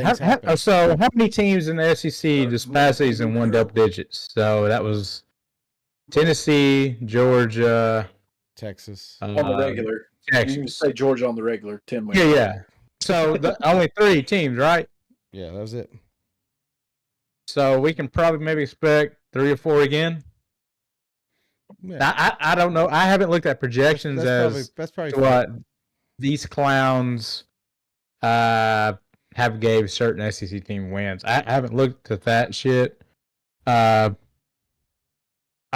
so how many teams in the SEC this past season won double digits? So that was Tennessee, Georgia, Texas on the regular. Texas. You can say Georgia on the regular. 10 wins. Yeah. So only 3 teams, right? Yeah, that was it. So we can probably maybe expect 3 or 4 again. Yeah. I don't know. I haven't looked at projections that's probably what these clowns have gave certain SEC team wins. I haven't looked at that shit. I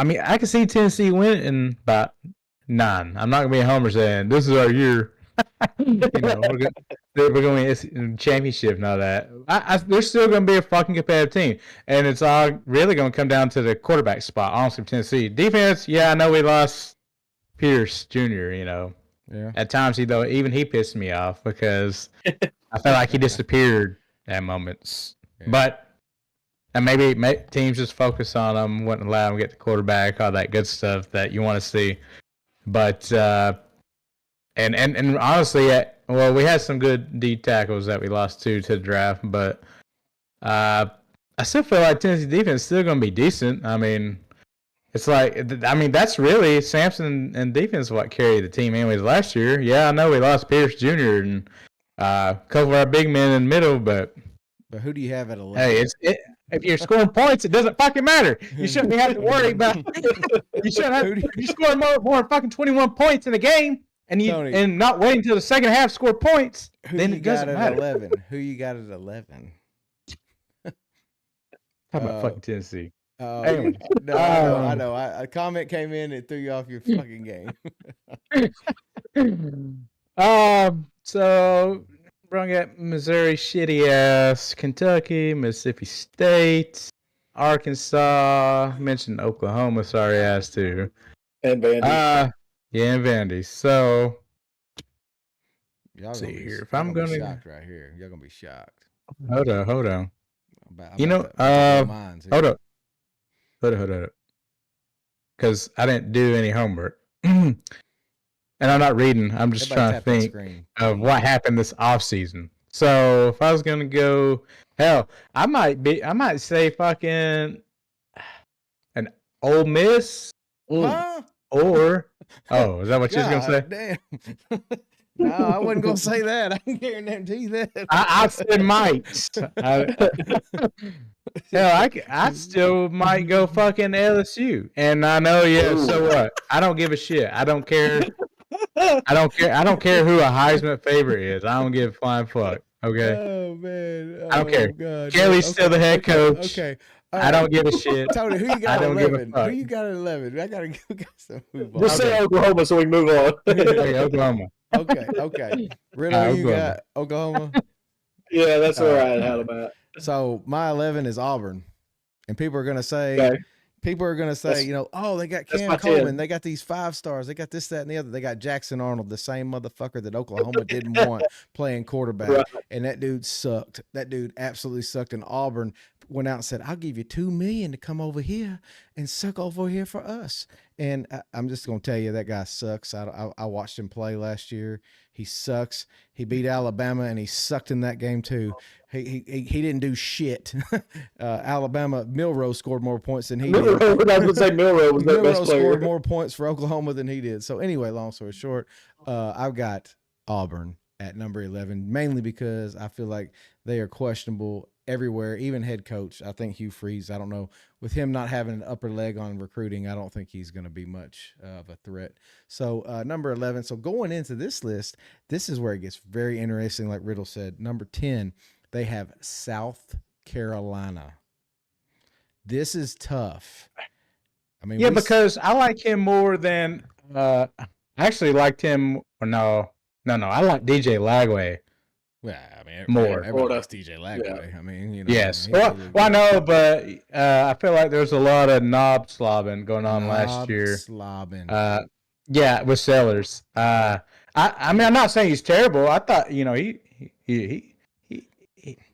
mean, I can see Tennessee winning about 9. I'm not gonna be a homer saying this is our year. We're going to championship and all that. They're still going to be a fucking competitive team, and it's all really going to come down to the quarterback spot. Honestly, Tennessee defense. Yeah, I know we lost Pierce Jr. Yeah. At times, even he pissed me off because I felt like he disappeared at moments. Yeah. But and maybe teams just focus on him, wouldn't allow him to get the quarterback, all that good stuff that you want to see. But and honestly, we had some good D tackles that we lost to the draft, but I still feel like Tennessee defense is still going to be decent. I mean, it's like, that's really Sampson and defense what carried the team anyways last year. Yeah, I know we lost Pierce Jr. and a couple of our big men in the middle, but who do you have at 11? Hey, if you're scoring points, it doesn't fucking matter. You shouldn't have to worry about. You shouldn't have. If you score more than fucking 21 points in a game, and not waiting until the second half to score points, then it doesn't matter. 11? Who you got at 11? How about fucking Tennessee? Anyway, no, I know. A comment came in and threw you off your fucking game. So we're gonna get Missouri, shitty ass, Kentucky, Mississippi State, Arkansas. Mentioned Oklahoma, sorry ass too, and Vandy. Yeah, and Vandy. So y'all see here. If I'm gonna be shocked right here, y'all gonna be shocked. Hold on. Hold up. Because I didn't do any homework. And I'm not reading. I'm just trying to think of what happened this offseason. So if I was going to go, hell, I might say fucking an Ole Miss. Huh? Or, is that what you was going to say? Damn. No, I wasn't going to say that. I can guarantee that. I said might. Hell, I still might go fucking LSU. And I know, so what? I don't give a shit. I don't care. I don't care who a Heisman favorite is. I don't give a flying fuck. Okay. Oh man. I don't care. God. Kelly's still the head coach. Okay. I don't give a shit. Tony, who you got at 11? Who you got at 11? I gotta move on. Just say Oklahoma so we can move on. Hey, Oklahoma. Okay. Really, you got Oklahoma? Yeah, that's where I had about. So my 11 is Auburn, and people are gonna say People are gonna say, oh, they got Cam Coleman, they got these 5 stars, they got this, that, and the other. They got Jackson Arnold, the same motherfucker that Oklahoma didn't want playing quarterback, Right. and that dude sucked. That dude absolutely sucked. And Auburn went out and said, "I'll give you $2 million to come over here and suck over here for us." And I'm just gonna tell you, that guy sucks. I watched him play last year. He sucks. He beat Alabama, and he sucked in that game too. He didn't do shit. Alabama, Milroe scored more points than he did. I was going to say Milroe was their best player. Scored more points for Oklahoma than he did. So anyway, long story short, I've got Auburn at number 11, mainly because I feel like they are questionable everywhere, even head coach. I think Hugh Freeze, I don't know, with him not having an upper leg on recruiting, I don't think he's going to be much of a threat. So number 11. So going into this list, this is where it gets very interesting. Like Riddle said, number 10, they have South Carolina. This is tough. I mean, because I like him more than I actually liked him. Or no, I like DJ Lagway. Well, I mean, more. Everybody likes DJ Lagway. Yeah. I mean, yes. Well, I know, but I feel like there's a lot of knob slobbing going on last year. Slobbing. Yeah, with Sellers. I mean, I'm not saying he's terrible. I thought,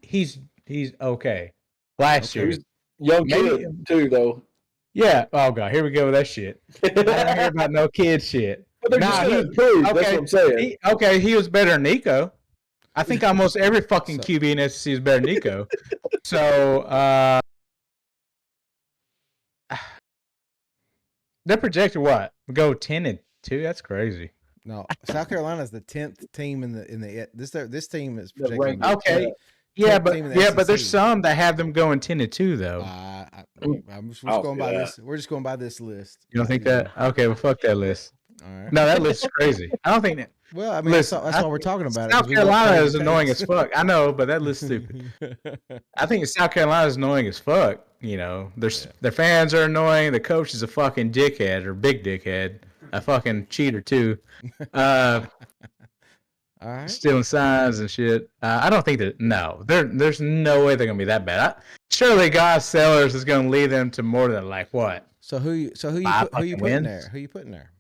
he's okay. Last year, young kid too, though. Yeah. Oh god, here we go with that shit. I don't hear about no kid shit. But he was improved. Okay. That's what I'm saying. He was better than Nico. I think almost every fucking QB in SEC is better than Nico. So they're projected what? Go 10-2. That's crazy. No, South Carolina is the 10th team in the this team is projected. Okay. Yeah, but there's some that have them going 10-2 though. I'm just going by this. We're just going by this list. You don't think that? Okay, well, fuck that list. All right. No, that list is crazy. I don't think that. Well, I mean, that's why we're talking about South Carolina is annoying as fuck. I know, but that list's stupid. I think South Carolina is annoying as fuck. Their fans are annoying. The coach is a fucking dickhead or big dickhead, a fucking cheater too. All right. Stealing signs and shit. I don't think that. No, there's no way they're gonna be that bad. Surely, Guy Sellers is gonna lead them to more than like what? So who you putting there? Who you putting there?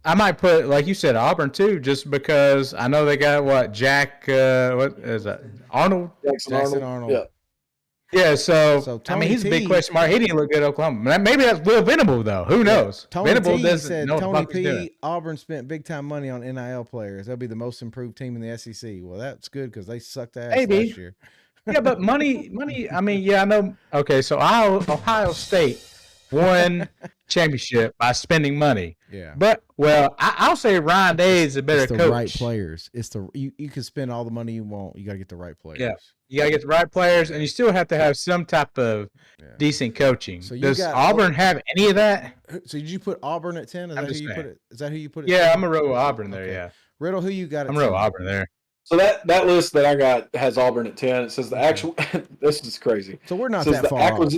I might put, like you said, Auburn too, just because I know they got what what is that? Arnold? Jackson Arnold. Yeah. Yeah, so I mean, he's a big question mark. He didn't look good at Oklahoma. Maybe that's Will Venable, though. Who knows? Venable doesn't know what the fuck he's doing. Auburn spent big time money on NIL players. They'll be the most improved team in the SEC. Well, that's good because they sucked ass last year. Yeah, but money. I mean, yeah, I know. Okay, so Ohio State won championship by spending money. Yeah. But I'll say Ryan Day is a better coach. It's the right players. It's you can spend all the money you want. You got to get the right players. Yeah. You got to get the right players, and you still have to have some type of decent coaching. So does Auburn have any of that? So did you put Auburn at 10? Is that who you put it? Yeah, I'm a row Auburn there, yeah. Riddle, who you got at 10? I'm row Auburn there. So that list that I got has Auburn at 10. It says the actual – this is crazy. So we're not that far off.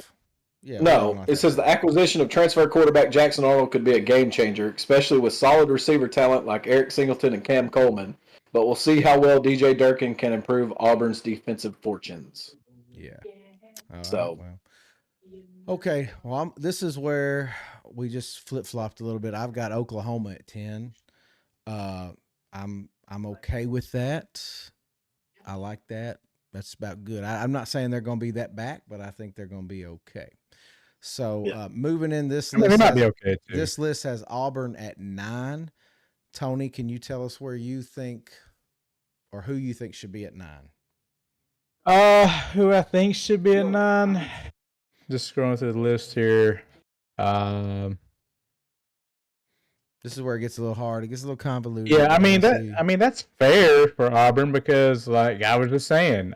Yeah, no, it says the acquisition of transfer quarterback Jackson Arnold could be a game changer, especially with solid receiver talent like Eric Singleton and Cam Coleman. But we'll see how well DJ Durkin can improve Auburn's defensive fortunes. Yeah. Okay. Well, this is where we just flip-flopped a little bit. I've got Oklahoma at 10. I'm okay with that. I like that. That's about good. I'm not saying they're going to be that back, but I think they're going to be okay. So moving in this list, they might be okay too. This list has Auburn at 9. Tony, can you tell us where you think or who you think should be at 9? Who I think should be at 9? Just scrolling through the list here. This is where it gets a little hard. It gets a little convoluted. Yeah, I mean that's fair for Auburn because, like I was just saying,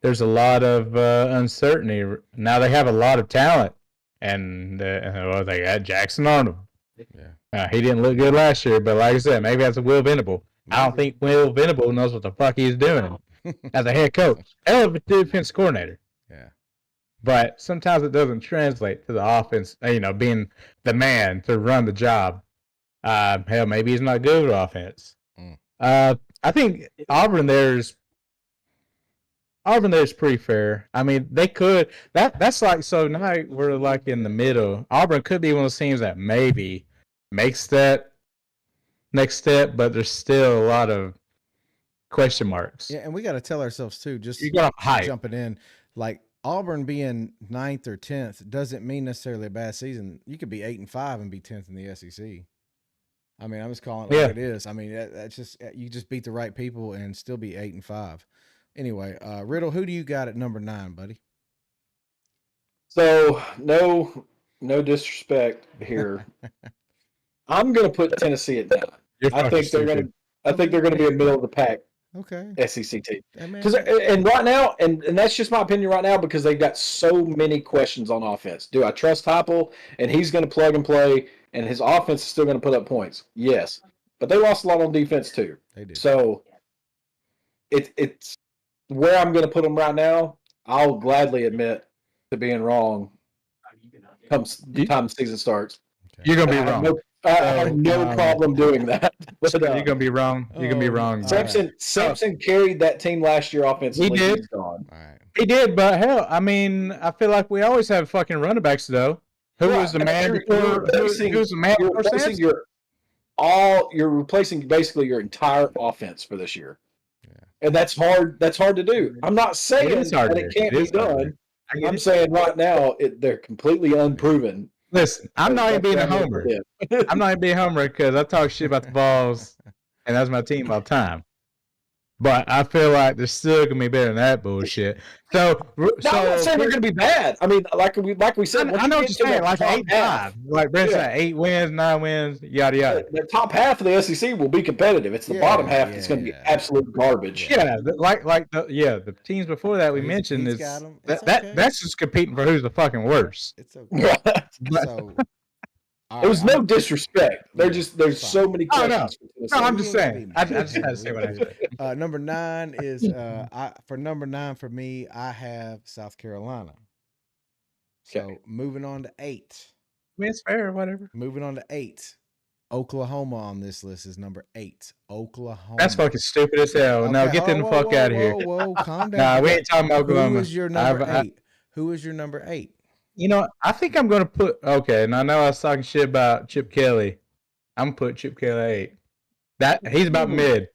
there's a lot of uncertainty. Now they have a lot of talent, and they got Jackson Arnold. Yeah, he didn't look good last year, but like I said, maybe that's a Will Venable. I don't think Will Venable knows what the fuck he's doing as a head coach. Hell of a defense coordinator. Yeah. But sometimes it doesn't translate to the offense, being the man to run the job. Hell, maybe he's not good with offense. I think Auburn Auburn there is pretty fair. I mean, they could. That's like, so now we're like in the middle. Auburn could be one of those teams that maybe makes that next step, but there's still a lot of question marks. Yeah, and we got to tell ourselves too, just You got hype. jumping in, like Auburn being 9th or 10th doesn't mean necessarily a bad season. You could be 8-5 and be 10th in the SEC. I mean, I'm just calling it like it is. I mean, that's just, you just beat the right people and still be 8-5. Anyway, Riddle, who do you got at number 9, buddy? So no disrespect here. I'm gonna put Tennessee at 9. I think they're gonna be a middle of the pack. Okay. SEC team. Because and right now, and that's just my opinion right now, because they've got so many questions on offense. Do I trust Heupel and he's going to plug and play, and his offense is still going to put up points? Yes, but they lost a lot on defense too. They did. So it's where I'm going to put them right now. I'll gladly admit to being wrong. Comes the time the season starts. Okay. You're going to be wrong. I have no problem doing that. But, you're gonna be wrong. You're gonna be wrong. Sampson carried that team last year offensively. He did. He's gone. He did, but hell, I mean, I feel like we always have fucking running backs though. Who was the man before? Who was the man before Sampson? You're replacing basically your entire offense for this year, and that's hard. That's hard to do. I'm not saying that it can't be done. I'm saying right now they're completely unproven. Listen, I'm not even being a homer. I'm not even being a homer because I talk shit about the Vols, and that's my team all the time. But I feel like they're still gonna be better than that bullshit. So I'm not saying they're gonna be bad. I mean, like we said, I know what you're saying. Like 8-5, like Brent said, 8 wins, 9 wins, yada yada. The top half of the SEC will be competitive. It's the bottom half that's going to be absolute garbage. Yeah, the teams before that we mentioned is that's just competing for who's the fucking worst. It's okay. So, it was no disrespect. There's so many questions. No, I'm just saying. I just had to say what I said. Number 9 is for number 9 for me. I have South Carolina. So moving on to 8. I mean, it's fair, whatever. Moving on to 8. Oklahoma on this list is number 8. Oklahoma. That's fucking stupid as hell. Okay. No, get them the fuck out of here. Whoa, calm down. Nah, we ain't talking about Oklahoma. Who is your number 8? Who is your number 8? You know, I think I'm going to put, okay, and I know I was talking shit about Chip Kelly. I'm going to put Chip Kelly 8. He's about mid.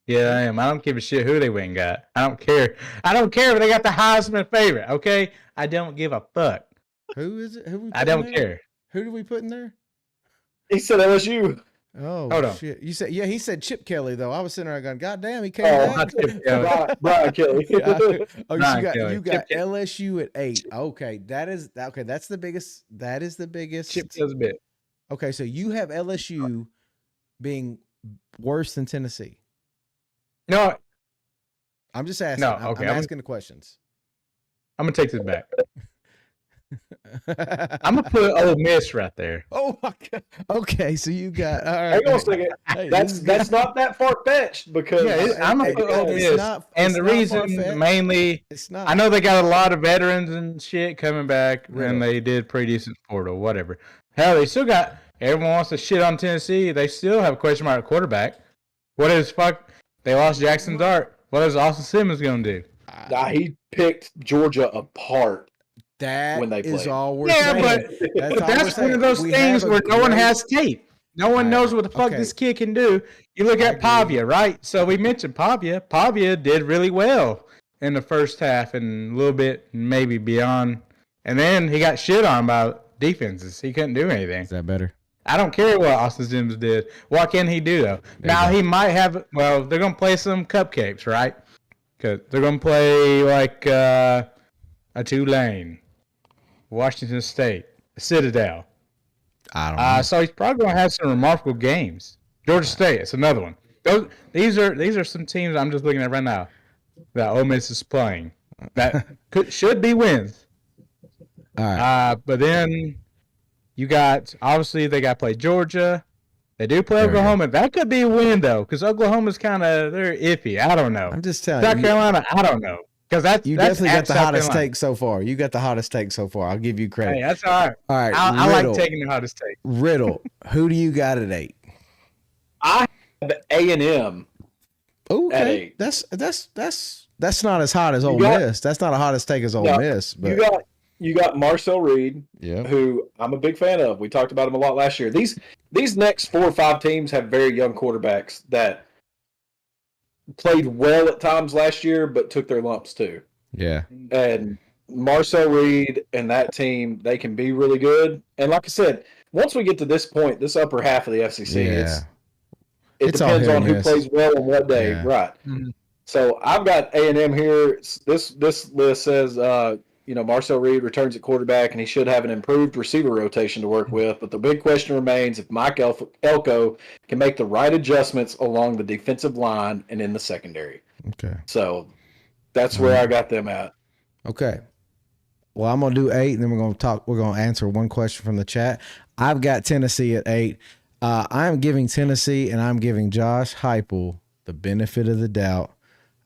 Yeah, I am. I don't give a shit who they went and got. I don't care. I don't care if they got the Heisman favorite, okay? I don't give a fuck. Who is it? I don't care. Who do we put in there? He said LSU. Oh, hold on. Shit. You said, he said Chip Kelly, though. I was sitting there going, God damn, he came back. Brian Kelly. You got LSU at 8. Okay, that's the biggest. That is the biggest. Chip Kelly's a bit. Okay, so you have LSU being worse than Tennessee. No. I'm just asking. No, okay. I'm asking the questions. I'm going to take this back. I'm gonna put Ole Miss right there. Oh my God. Okay, so you got. All right. Hang on a second. Hey, that's not that far fetched because I'm gonna put Ole Miss, and the reason mainly, it's not. I know they got a lot of veterans and shit coming back, and they did pretty decent portal, whatever. Hell, they still got. Everyone wants to shit on Tennessee. They still have a question mark at quarterback. What is fuck? They lost Jackson Dart. What is Austin Simmons gonna do? He picked Georgia apart. That when they is all we're saying. But that's one of those things where no one has tape. No one knows what the fuck this kid can do. You look at Pavia, right? So we mentioned Pavia. Pavia did really well in the first half and a little bit maybe beyond. And then he got shit on by defenses. He couldn't do anything. Is that better? I don't care what Austin Simmons did. What can he do, though? Now, he might have – well, they're going to play some cupcakes, right? Because they're going to play like a Tulane. Washington State, Citadel. I don't know. So he's probably going to have some remarkable games. Georgia State, it's another one. These are some teams I'm just looking at right now that Ole Miss is playing that should be wins. All right. But then you got, obviously, they got to play Georgia. They do play Oklahoma. That could be a win, though, because Oklahoma's they're iffy. I don't know. I'm just telling you. South Carolina, I don't know. Because you definitely got the hottest take so far. You got the hottest take so far. I'll give you credit. Hey, that's all right. All right. I like taking the hottest take. Riddle, who do you got at 8? I have A&M. Okay. At 8. That's That's not as hot as Ole Miss. That's not a hot as take as Ole Miss. But you got Marcel Reed, who I'm a big fan of. We talked about him a lot last year. These next 4 or 5 teams have very young quarterbacks that played well at times last year, but took their lumps too. Yeah. And Marcel Reed and that team, they can be really good. And like I said, once we get to this point, this upper half of the FCC, it depends on who plays well on what day, right? Mm-hmm. So I've got A&M here. This list says, Marcel Reed returns at quarterback, and he should have an improved receiver rotation to work with. But the big question remains if Mike Elko can make the right adjustments along the defensive line and in the secondary. Okay. So that's where I got them at. Okay. Well, I'm gonna do 8, and then we're gonna answer one question from the chat. I've got Tennessee at 8. I'm giving Tennessee, and I'm giving Josh Heupel the benefit of the doubt.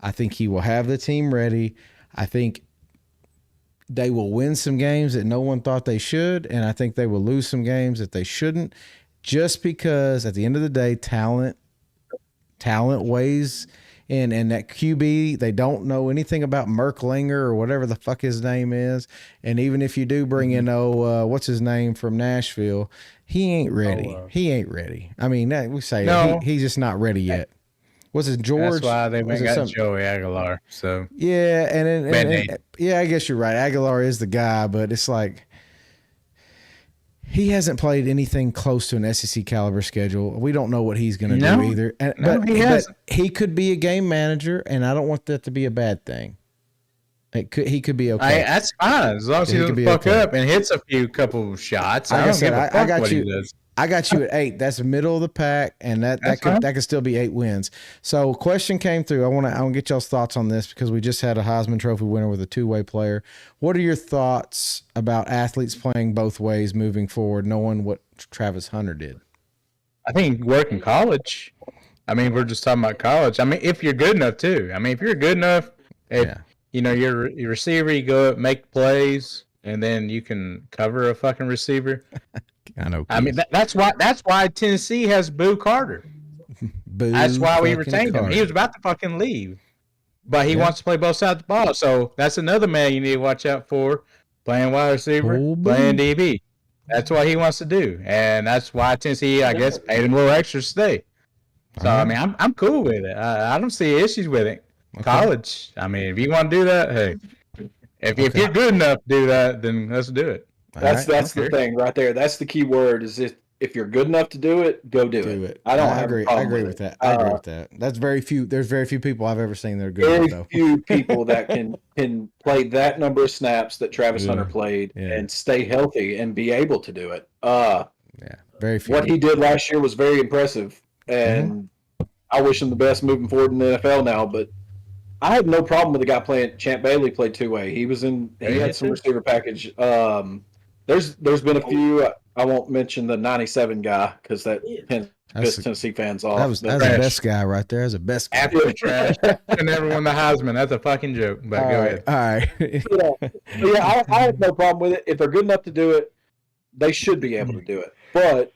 I think he will have the team ready. I think they will win some games that no one thought they should, and I think they will lose some games that they shouldn't, just because at the end of the day, talent weighs in, and that QB, they don't know anything about Merklinger or whatever the fuck his name is, and even if you do bring in what's his name from Nashville, he ain't ready. He ain't ready. I mean, we say he's just not ready yet. Was it George? That's why they got Joey Aguilar. So yeah, and yeah, I guess you're right. Aguilar is the guy, but it's like he hasn't played anything close to an SEC caliber schedule. We don't know what he's going to do either. But he could be a game manager, and I don't want that to be a bad thing. He could be okay. That's fine as long as he doesn't fuck up and hits a couple shots. Like I said, I got you. I got you at 8. That's the middle of the pack, and that could still be 8 wins. So, question came through. I want to get y'all's thoughts on this because we just had a Heisman Trophy winner with a 2-way player. What are your thoughts about athletes playing both ways moving forward, knowing what Travis Hunter did? I think work in college. I mean, we're just talking about college. I mean, if you're good enough too. I mean, if you're good enough, you're a receiver, you go up, make plays, and then you can cover a fucking receiver. I know. I mean, that's why Tennessee has Boo Carter. That's why we retained him. He was about to fucking leave, but he wants to play both sides of the ball. So that's another man you need to watch out for, playing wide receiver, playing DB. That's what he wants to do, and that's why Tennessee, I guess, paid him a little extra to stay. So I mean, I'm cool with it. I don't see issues with it. Okay. College. I mean, if you want to do that, hey, if you're good enough to do that, then let's do it. That's the thing right there. That's the key word. Is if you're good enough to do it, go do it. I agree with that. I agree with that. That's very few. There's very few people I've ever seen that are good. Very few people that can play that number of snaps that Travis Hunter played and stay healthy and be able to do it. Very few. What he did last year was very impressive, and I wish him the best moving forward in the NFL now. But I had no problem with the guy playing. Champ Bailey played 2-way. He had some receiver package. There's been a few. I won't mention the 97 guy because that pissed Tennessee fans off. That's the best guy right there. That's the best guy. Absolute trash. And never won the Heisman. That's a fucking joke. But go ahead. All right. I have no problem with it. If they're good enough to do it, they should be able to do it. But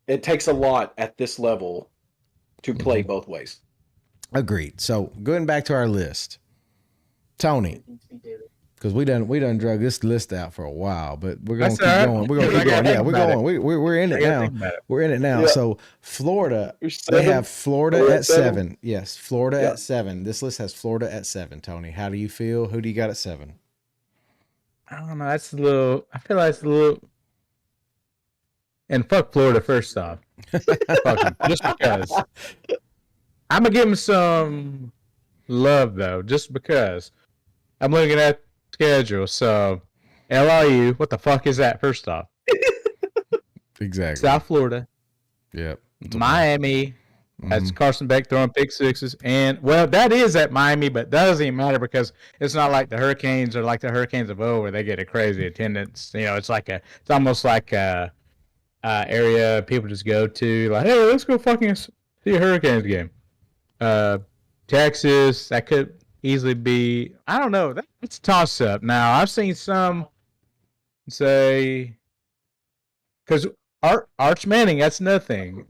it takes a lot at this level to play both ways. Agreed. So going back to our list, Tony, because we done drug this list out for a while, but we're gonna keep going. We're gonna keep going. Yeah, we're going. We're in it now. We're in it now. Yeah. So Florida, they have Florida at 7. Yes, Florida at 7. This list has Florida at 7. Tony, how do you feel? Who do you got at 7? I don't know. I feel like it's a little. And fuck Florida first off. Fuck him, just because. I'm gonna give him some love though, just because I'm looking at the schedule. So LIU, what the fuck is that? First off, exactly. South Florida. Yep. Miami. That's Carson Beck throwing pick sixes, and that is at Miami, but that doesn't even matter because it's not like the Hurricanes or like the Hurricanes of old where they get a crazy attendance. You know, it's almost like a area people just go to, like, hey, let's go fucking see a Hurricanes game. Texas, that could easily be, I don't know, that's a toss-up. Now, I've seen some say, because Arch Manning, that's another thing.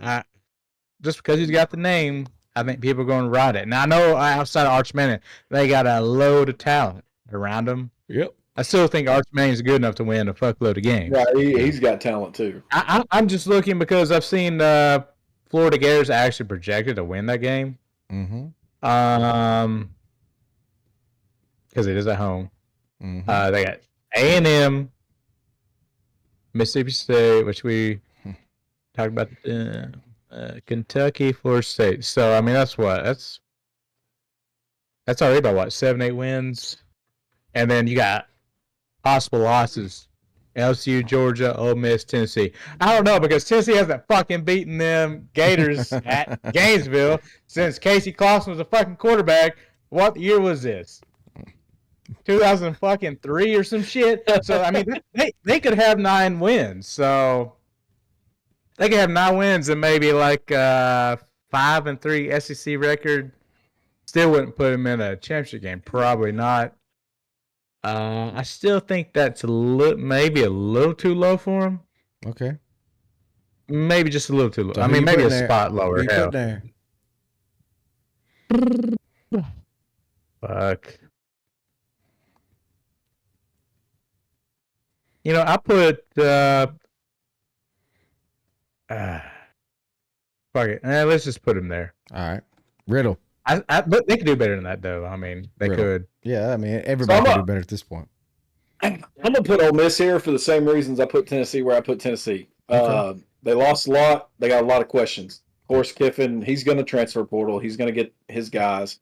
Just because he's got the name, I think people are going to ride it. Now, I know outside of Arch Manning, they got a load of talent around them. Yep. I still think Arch Manning's good enough to win a fuckload of games. Right, he's got talent too. I'm just looking because I've seen Florida Gators actually projected to win that game. Mm-hmm. Because it is at home. Mm-hmm. They got A&M, Mississippi State, which we talked about, Kentucky, Florida State. So I mean, that's already about what 7-8 wins, and then you got possible losses: LSU, Georgia, Ole Miss, Tennessee. I don't know because Tennessee hasn't fucking beaten them Gators at Gainesville since Casey Clausen was a fucking quarterback. What year was this? 2003 or some shit. So I mean, they could have 9 wins. So they could have 9 wins and maybe like 5-3 SEC record. Still wouldn't put them in a championship game. Probably not. I still think that's maybe a little too low for them. Okay. Maybe just a little too low. So I mean, maybe a there? spot lower. Who you there? Fuck. You know, I put fuck it. Let's just put him there. All right. Riddle. But they could do better than that, though. I mean, they Riddle. could. Yeah, I mean, everybody could do better at this point. I'm gonna put Ole Miss here for the same reasons I put Tennessee where I put Tennessee. Okay. They lost a lot. They got a lot of questions. Of course, Kiffin, he's going to transfer portal. He's going to get his guys.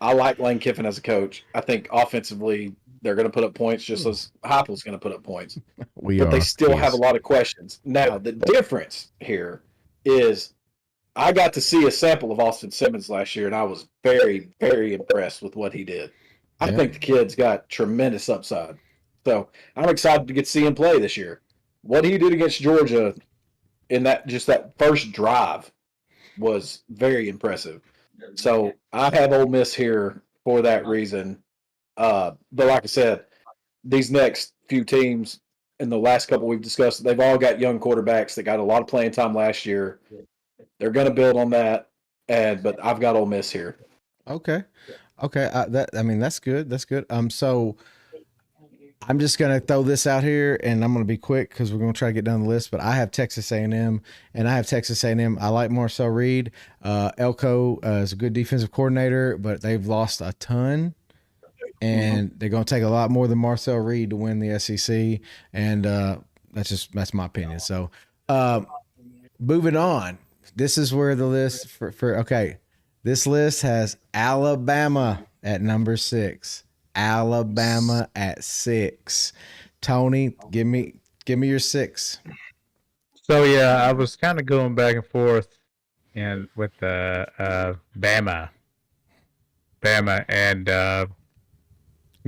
I like Lane Kiffin as a coach. I think offensively they're going to put up points just as Heupel's going to put up points. But they still have a lot of questions. Now, the difference here is I got to see a sample of Austin Simmons last year, and I was very, very impressed with what he did. I think the kid's got tremendous upside. So I'm excited to get to see him play this year. What he did against Georgia in that first drive was very impressive. So I have Ole Miss here for that reason. But like I said, these next few teams in the last couple we've discussed, they've all got young quarterbacks that got a lot of playing time last year. They're going to build on that, but I've got Ole Miss here. Okay. That's good. That's good. So I'm just going to throw this out here, and I'm going to be quick because we're going to try to get down the list. But I have Texas A&M, and I have Texas A&M. I like Marcel Reed. Elko is a good defensive coordinator, but they've lost a ton, and they're going to take a lot more than Marcel Reed to win the SEC. And that's my opinion. So moving on. This is where the list this list has Alabama at number 6. Alabama at 6. Tony, give me your 6. So yeah, I was kind of going back and forth, and with Bama and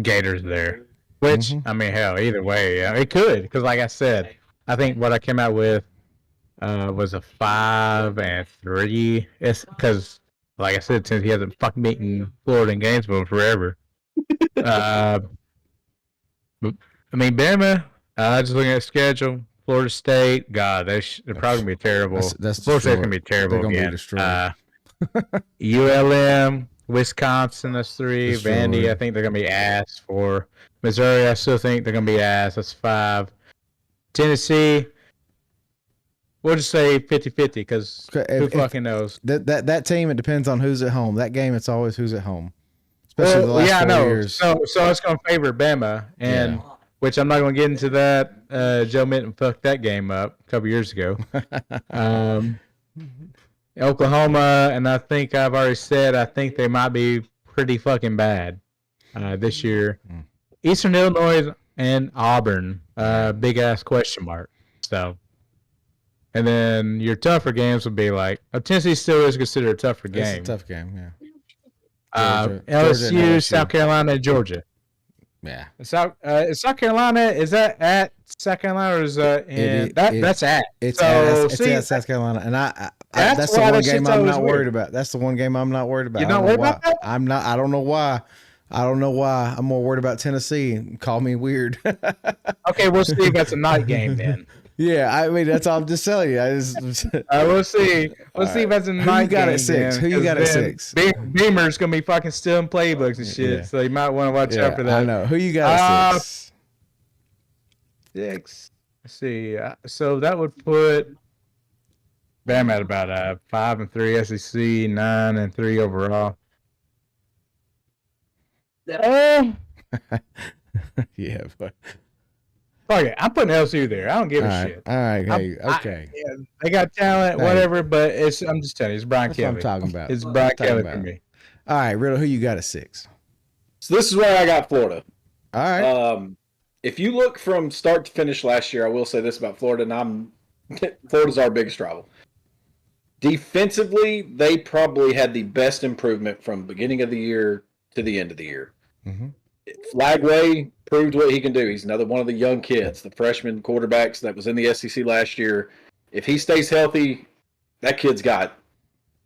Gators there. Which I mean, hell, either way, it could because, like I said, I think what I came out with was a 5-3. It's because, like I said, since he hasn't fucking beaten Florida and Gainesville forever. I mean, Bama, just looking at the schedule, Florida State, God, they're probably going to be terrible. That's Florida State's going to be terrible They're again. Be destroyed. ULM, Wisconsin, that's 3. Destroyed. Vandy, I think they're going to be ass. 4. Missouri, I still think they're going to be ass. That's 5. Tennessee, we'll just say 50-50 because who fucking knows? That team, it depends on who's at home. That game, it's always who's at home. Especially the last 4 years. So it's going to favor Bama, and which I'm not going to get into that. Joe Minton fucked that game up a couple years ago. Oklahoma, and I think I've already said I think they might be pretty fucking bad this year. Eastern Illinois and Auburn, big ass question mark. So, and then your tougher games would be like Tennessee still is considered a tougher game. It's a tough game, yeah. LSU, South Carolina, and Georgia. Yeah. South Carolina, is that at South Carolina or is that in that's at? It's so, at South Carolina. And that's the one game I'm not worried about. That's the one game I'm not worried about. You're not worried about that? I'm not. I don't know why. I'm more worried about Tennessee. Call me weird. Okay, we'll see if that's a night game then. Yeah, I mean that's all I'm just telling you. We'll see. We'll see if that's in Who my you got at game, 6? then, Who you 'cause got at then 6? Beamer's gonna be fucking stealing playbooks and shit. Yeah. So you might want to watch out for that. I know. Who you got at 6? 6. Let's see. So that would put Bam at about 5-3 SEC, 9-3 overall. Yeah, but Okay, I'm putting LSU there. I don't give a shit. all right. Hey, okay. They got talent, Hey. whatever, but I'm just telling you, it's Brian That's Kelly. what I'm talking about. It's Brian Talking Kelly about. for me. All right, Riddle, who you got at 6? So this is where I got Florida. All right. If you look from start to finish last year, I will say this about Florida, and Florida's our biggest rival. Defensively, they probably had the best improvement from beginning of the year to the end of the year. Mm-hmm. Flagway proved what he can do. He's another one of the young kids, the freshman quarterbacks that was in the SEC last year. If he stays healthy, that kid's got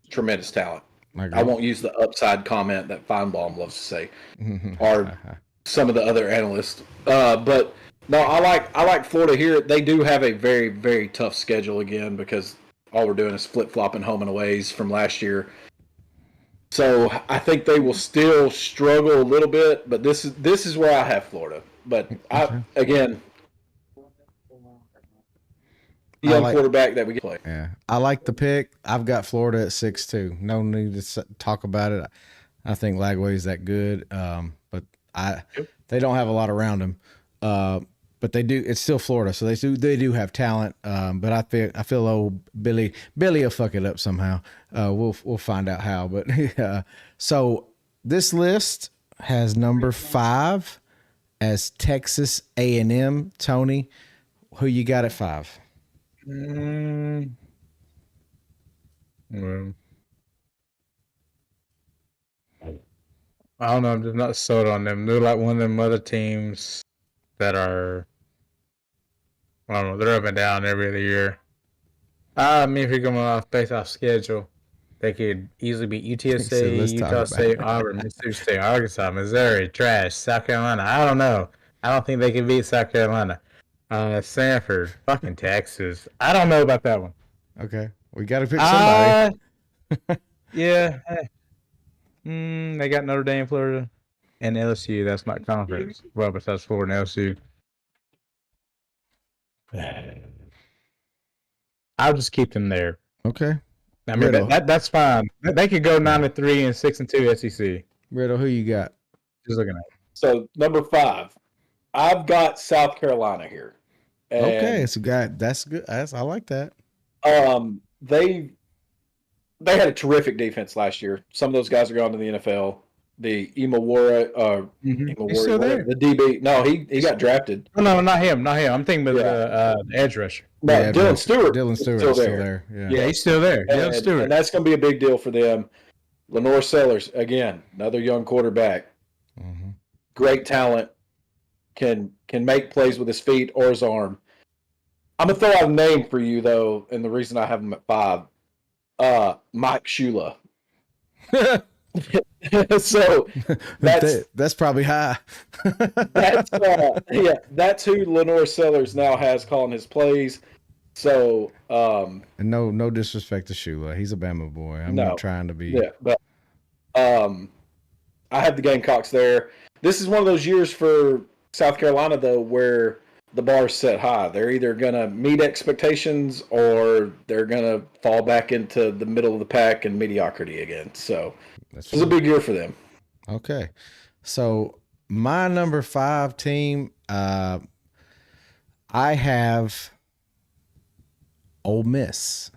tremendous talent. I won't use the upside comment that Feinbaum loves to say, or some of the other analysts. But no, I like Florida here. They do have a very, very tough schedule again because all we're doing is flip-flopping home and aways from last year. So I think they will still struggle a little bit, but this is where I have Florida. But again, young quarterback that we can play. Yeah, I like the pick. I've got Florida at 6 too. No need to talk about it. I think Lagway's that good, but they don't have a lot around him. But they do. It's still Florida, so they do have talent. But I feel old Billy will fuck it up somehow. We'll find out how. But so this list has number 5 as Texas A&M. Tony, who you got at 5? Well, I don't know. I'm just not sold on them. They're like one of them other teams that are, I don't know, they're up and down every other year. I mean, if you're going based off schedule, they could easily beat UTSA, Utah State, Auburn, Mississippi State, Arkansas, Missouri, trash, South Carolina. I don't know. I don't think they can beat South Carolina. Sanford, fucking Texas. I don't know about that one. Okay, we got to pick somebody. Yeah. They got Notre Dame, Florida, and LSU. That's my conference. Well, besides Florida and LSU. I'll just keep them there. Okay. I mean, that's fine. They could go 9-3 and 6-2 SEC. Riddle, who you got? Just looking at it. So number 5, I've got South Carolina here. And, okay, so that's good. I like that. They had a terrific defense last year. Some of those guys are gone to the NFL. The Imawara, the DB. No, he got drafted. Oh, no, not him. I'm thinking about the edge rusher. No, yeah, Dylan Stewart. Dylan Stewart is still there. Yeah, he's still there. Dylan Stewart. And that's going to be a big deal for them. Lenore Sellers, again, another young quarterback. Mm-hmm. Great talent. Can make plays with his feet or his arm. I'm going to throw out a name for you, though, and the reason I have him at 5. Mike Shula. So that's probably high. That's who Lenore Sellers now has calling his plays. So and no disrespect to Shula, he's a Bama boy. I'm not trying to be. Yeah, but I have the Gamecocks there. This is one of those years for South Carolina though where the bar's set high. They're either going to meet expectations or they're going to fall back into the middle of the pack and mediocrity again. So it's a big year for them. Okay. So my number 5 team, I have Ole Miss.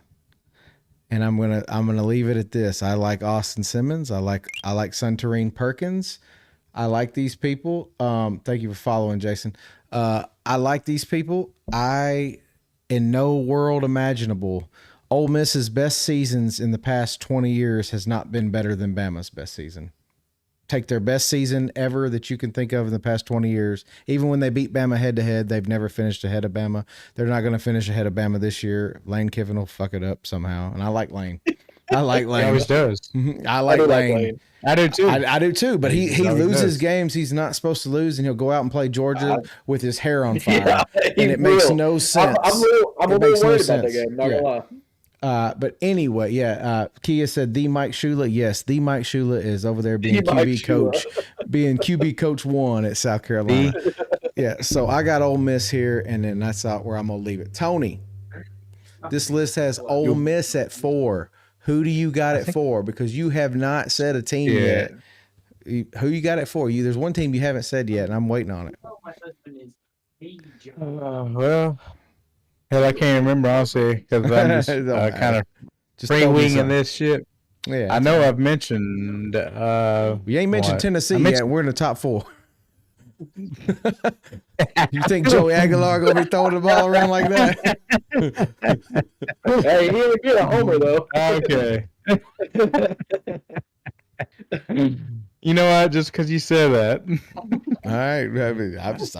And I'm gonna leave it at this. I like Austin Simmons. I like Suntarine Perkins. I like these people. Thank you for following, Jason. I like these people. In no world imaginable, Ole Miss's best seasons in the past 20 years has not been better than Bama's best season. Take their best season ever that you can think of in the past 20 years. Even when they beat Bama head-to-head, they've never finished ahead of Bama. They're not going to finish ahead of Bama this year. Lane Kiffin will fuck it up somehow, and I like Lane. I like He Lane. always does. I like Lane. I do too. I do too, but he loses does. games he's not supposed to lose, and he'll go out and play Georgia with his hair on fire, Yeah, and it makes no sense. I'm a little worried about that game. Not gonna lie. But anyway, Kia said the Mike Shula. Yes, the Mike Shula is over there being QB coach, being QB coach 1 at South Carolina. Yeah, so I got Ole Miss here, and then that's out where I'm gonna leave it. Tony, this list has Ole Miss at 4. Who do you got at 4? Because you have not said a team yet. Who you got at 4? There's one team you haven't said yet, and I'm waiting on it. Well, hell, I can't remember honestly because I'm just kind of free-winging this shit. Yeah, I know I've mentioned. You ain't mentioned Tennessee yet. We're in the top 4. You think Joey Aguilar gonna be throwing the ball around like that? Hey, he didn't get a homer though. Okay. You know what? Just because you said that. All right,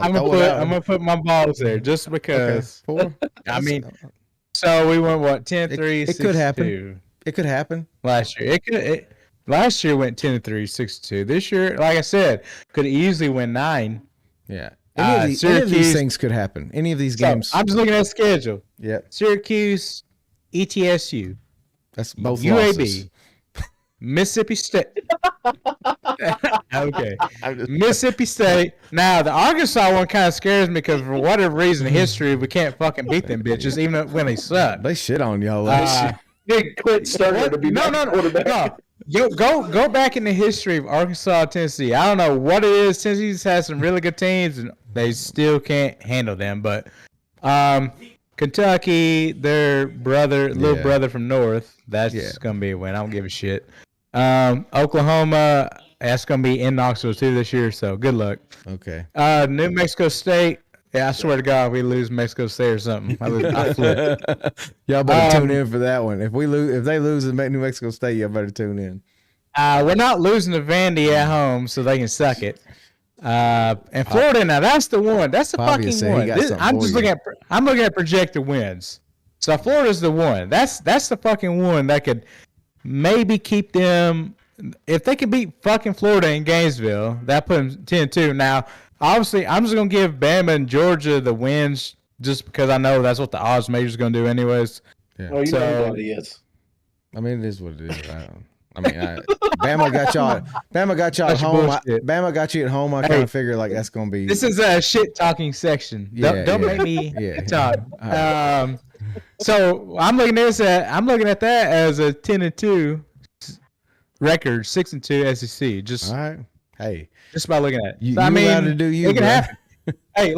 I'm gonna put my balls there just because. Okay. 4. I mean, so we went what 10-3. It could happen. It could happen last year. Last year went 10-3, 6-2. This year, like I said, could easily win 9. Yeah. Any of these things could happen. Any of these games. I'm just looking at the schedule. Yeah. Syracuse, ETSU. That's both UAB. losses. Mississippi State. Okay. Mississippi State. Now, the Arkansas one kind of scares me because for whatever reason, history, we can't fucking beat them bitches, even when they suck. They shit on y'all. They quit starting to be no. Yo, go back in the history of Arkansas, Tennessee. I don't know what it is. Tennessee's had some really good teams, and they still can't handle them. But Kentucky, their little brother from North, that's gonna be a win. I don't give a shit. Oklahoma, that's gonna be in Knoxville too this year. So good luck. Okay. New Mexico State. Yeah, I swear to God, we lose Mexico State or something. I flip. Y'all better tune in for that one. If they lose in New Mexico State, y'all better tune in. We're not losing to Vandy at home, so they can suck it. And Florida, now that's the one. That's the fucking one. I'm looking at projected wins. So Florida's the one. That's the fucking one that could maybe keep them. If they can beat fucking Florida in Gainesville, that put them 10-2. Now, obviously, I'm just gonna give Bama and Georgia the wins just because I know that's what the odds maker's gonna do anyways. Yeah. Oh, you know what it is. I mean, it is what it is. Bama got y'all. Bama got y'all at home. Bama got you at home. I kind of figure like that's gonna be. This is a shit talking section. Don't make me talk. So I'm looking at that as a 10-2 record, 6-2 SEC. Just all right. Hey, just by looking at it. You allowed to do you. It can happen. Hey,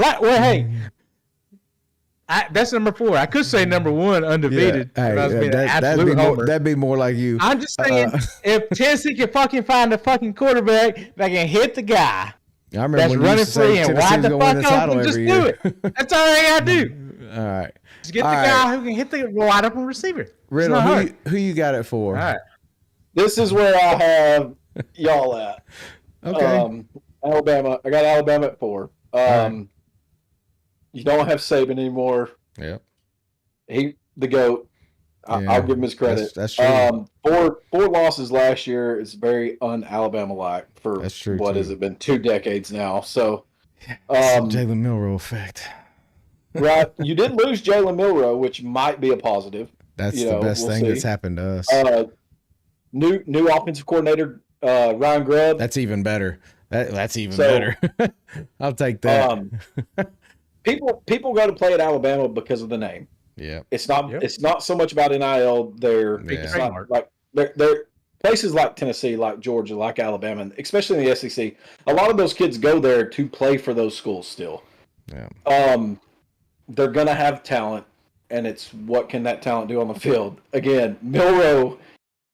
that's number 4. I could say number 1, undefeated. Yeah. Hey, that'd be more like you. I'm just saying, if Tennessee can fucking find a fucking quarterback that can hit the guy that's running free and wide the fuck open, just do it. That's all they gotta do. All right. Just get the guy who can hit the wide open receiver. Riddle, who you got it for? All right. This is where I have y'all at. Okay. Alabama. I got Alabama at 4. You don't have Saban anymore. Yep. He the GOAT. I'll give him his credit. That's true. 4 losses last year is very un-Alabama-like for what has it been 2 decades now. So Jalen Milroe effect. Right. You did lose Jalen Milroe, which might be a positive. That's the best thing that's happened to us. New offensive coordinator Ryan Grubb. That's even better. That's even better. I'll take that. People go to play at Alabama because of the name. Yeah. It's not so much about NIL. It's not like they're places like Tennessee, like Georgia, like Alabama, and especially in the SEC. A lot of those kids go there to play for those schools still. Yeah. They're gonna have talent, and it's what can that talent do on the field. Again, Milroe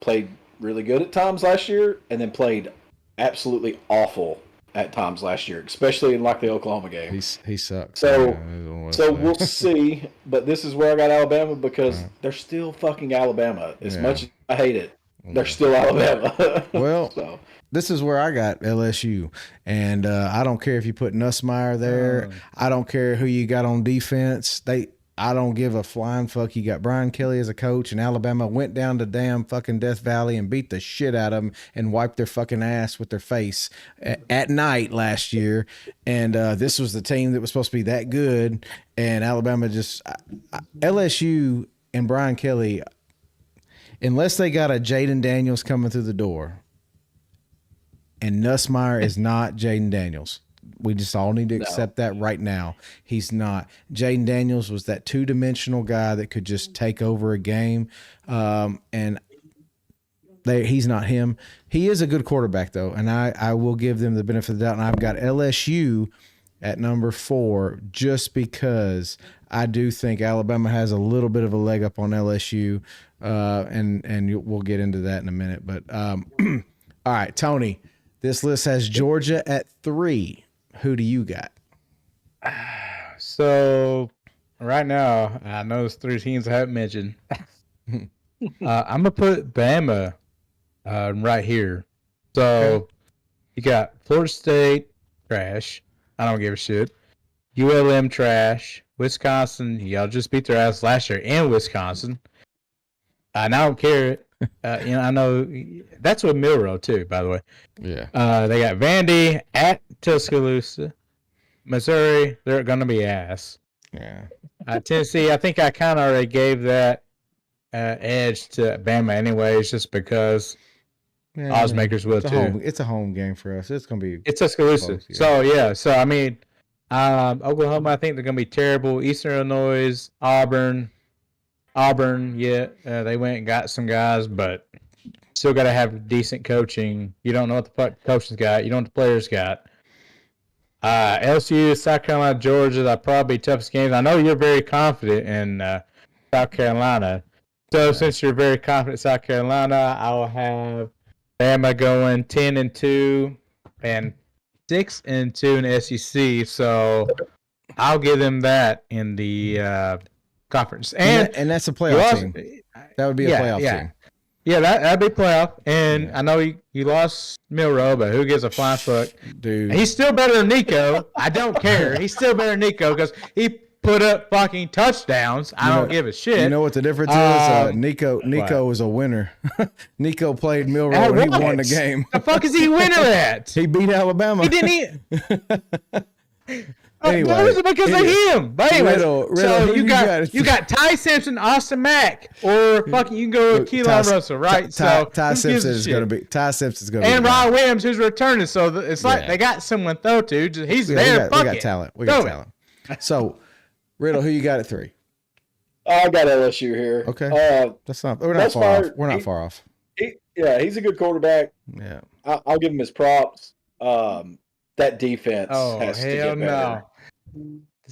played really good at times last year, and then played absolutely awful at times last year, especially in like the Oklahoma game. He sucks. So we'll see. But this is where I got Alabama because they're still fucking Alabama. As much as I hate it, they're still Alabama. Well, this is where I got LSU, and I don't care if you put Nussmeier there. I don't care who you got on defense. I don't give a flying fuck. You got Brian Kelly as a coach, and Alabama went down to damn fucking Death Valley and beat the shit out of them and wiped their fucking ass with their face at night last year. And this was the team that was supposed to be that good, and Alabama just LSU and Brian Kelly, unless they got a Jaden Daniels coming through the door, and Nussmeier is not Jaden Daniels. We just all need to accept that right now. He's not. Jaden Daniels was that two-dimensional guy that could just take over a game, and he's not him. He is a good quarterback, though, and I will give them the benefit of the doubt. And I've got LSU at number 4 just because I do think Alabama has a little bit of a leg up on LSU, and we'll get into that in a minute. But all right, Tony, this list has Georgia at 3. Who do you got? So right now, I know there's 3 teams I haven't mentioned. I'm gonna put Bama right here. So you got Florida State, trash. I don't give a shit. ULM, trash. Wisconsin, y'all just beat their ass last year in Wisconsin. And I don't care. I know that's with Milrow too, by the way. Yeah. They got Vandy at Tuscaloosa, Missouri. They're gonna be ass. Yeah. Tennessee. I think I kind of already gave that edge to Bama, anyways, just because oddsmakers will too. It's a home game for us. It's gonna be. It's Tuscaloosa. Close, yeah. So yeah. So I mean, Oklahoma. I think they're gonna be terrible. Eastern Illinois, Auburn, they went and got some guys, but still got to have decent coaching. You don't know what the coaching's got. You don't know what the players got. LSU, South Carolina, Georgia, that probably toughest games. I know you're very confident in South Carolina. So since you're very confident in South Carolina, I'll have Bama going 10-2 and 6-2 in the SEC. So I'll give them that in the conference, and that's a playoff team. That would be a playoff team. Yeah, that'd be playoff. And I know you lost Milrow, but who gives a flying fuck, dude? He's still better than Nico. I don't care. He's still better than Nico because he put up fucking touchdowns. I don't give a shit. You know what the difference is? Nico was a winner. Nico played Milrow and he won the game. The fuck is he a winner at? He beat Alabama. He didn't. Anyway, that was because of him. But anyway, Riddle, so you got Ty Simpson, Austin Mack, or fucking you can go with Keelan Russell, right? Ty Simpson is going to be. Ty Simpson's going to be. And Ryan Williams, who's returning. So it's like they got someone to throw to. He's there. We got talent. We got talent. So, Riddle, who you got at 3? I got LSU here. Okay, we're not far off. We're not far off. He's a good quarterback. Yeah, I'll give him his props. That defense has to get better. No.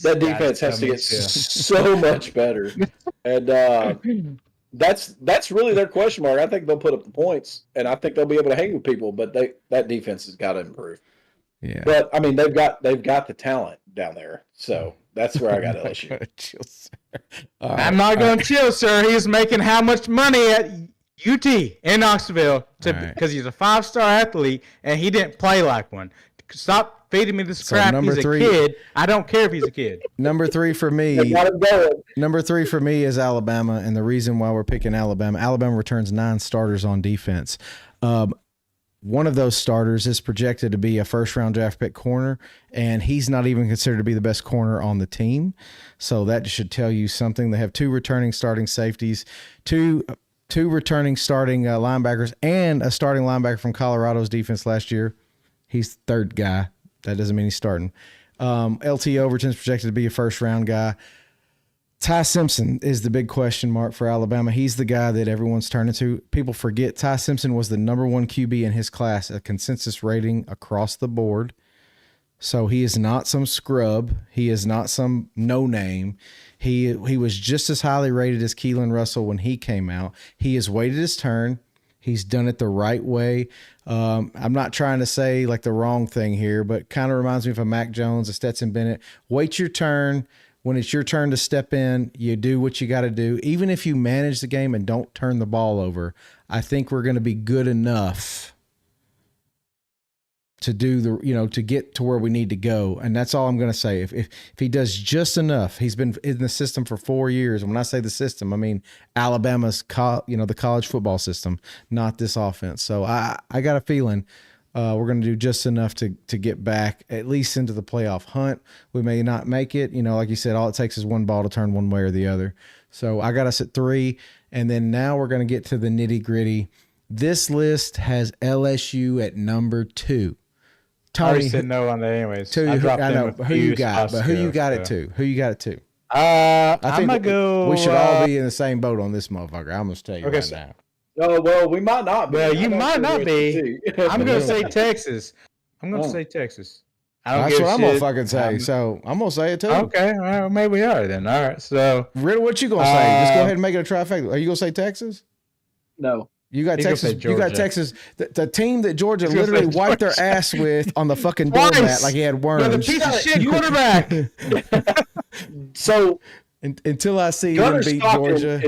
That defense has to get so much better, and that's really their question mark. I think they'll put up the points, and I think they'll be able to hang with people. But that defense has got to improve. Yeah. But I mean, they've got the talent down there, so that's where I got LSU. I'm not going to chill, sir. He's making how much money at UT in Knoxville because he's a 5-star athlete and he didn't play like one. Stop feeding me this crap. He's a kid. I don't care if he's a kid. Number 3 for me. Number 3 for me is Alabama, and the reason why we're picking Alabama returns 9 starters on defense. One of those starters is projected to be a first-round draft pick corner, and he's not even considered to be the best corner on the team. So that should tell you something. They have 2 returning starting safeties, two returning starting linebackers, and a starting linebacker from Colorado's defense last year. He's the 3rd guy. That doesn't mean he's starting. LT Overton's projected to be a first-round guy. Ty Simpson is the big question mark for Alabama. He's the guy that everyone's turning to. People forget Ty Simpson was the number 1 QB in his class, a consensus rating across the board. So he is not some scrub. He is not some no-name. He was just as highly rated as Keelan Russell when he came out. He has waited his turn. He's done it the right way. I'm not trying to say like the wrong thing here, but kind of reminds me of a Mac Jones, a Stetson Bennett. Wait your turn. When it's your turn to step in, you do what you got to do. Even if you manage the game and don't turn the ball over, I think we're going to be good enough to do to get to where we need to go. And that's all I'm going to say. If he does just enough, he's been in the system for 4 years. And when I say the system, I mean Alabama's, the college football system, not this offense. So I got a feeling we're going to do just enough to get back at least into the playoff hunt. We may not make it. Like you said, all it takes is one ball to turn one way or the other. So I got us at 3. And then now we're going to get to the nitty gritty. This list has LSU at number 2. I already said no on that anyways. I know who you got, but who you got it to? Who you got it to? I think I'm gonna go. We should all be in the same boat on this motherfucker. I'm gonna tell you right now. Oh well, we might not be. Well, you might not be. I'm gonna say Texas. That's what I'm gonna fucking say. So I'm gonna say it too. Okay, well, maybe we are then. All right. So, Riddle, what you gonna say? Just go ahead and make it a trifecta. Are you gonna say Texas? No. You got Texas. You got Texas. The team that Georgia literally wiped their ass with on the fucking doormat like he had worms. The piece of shit quarterback. So until I see them beat Georgia,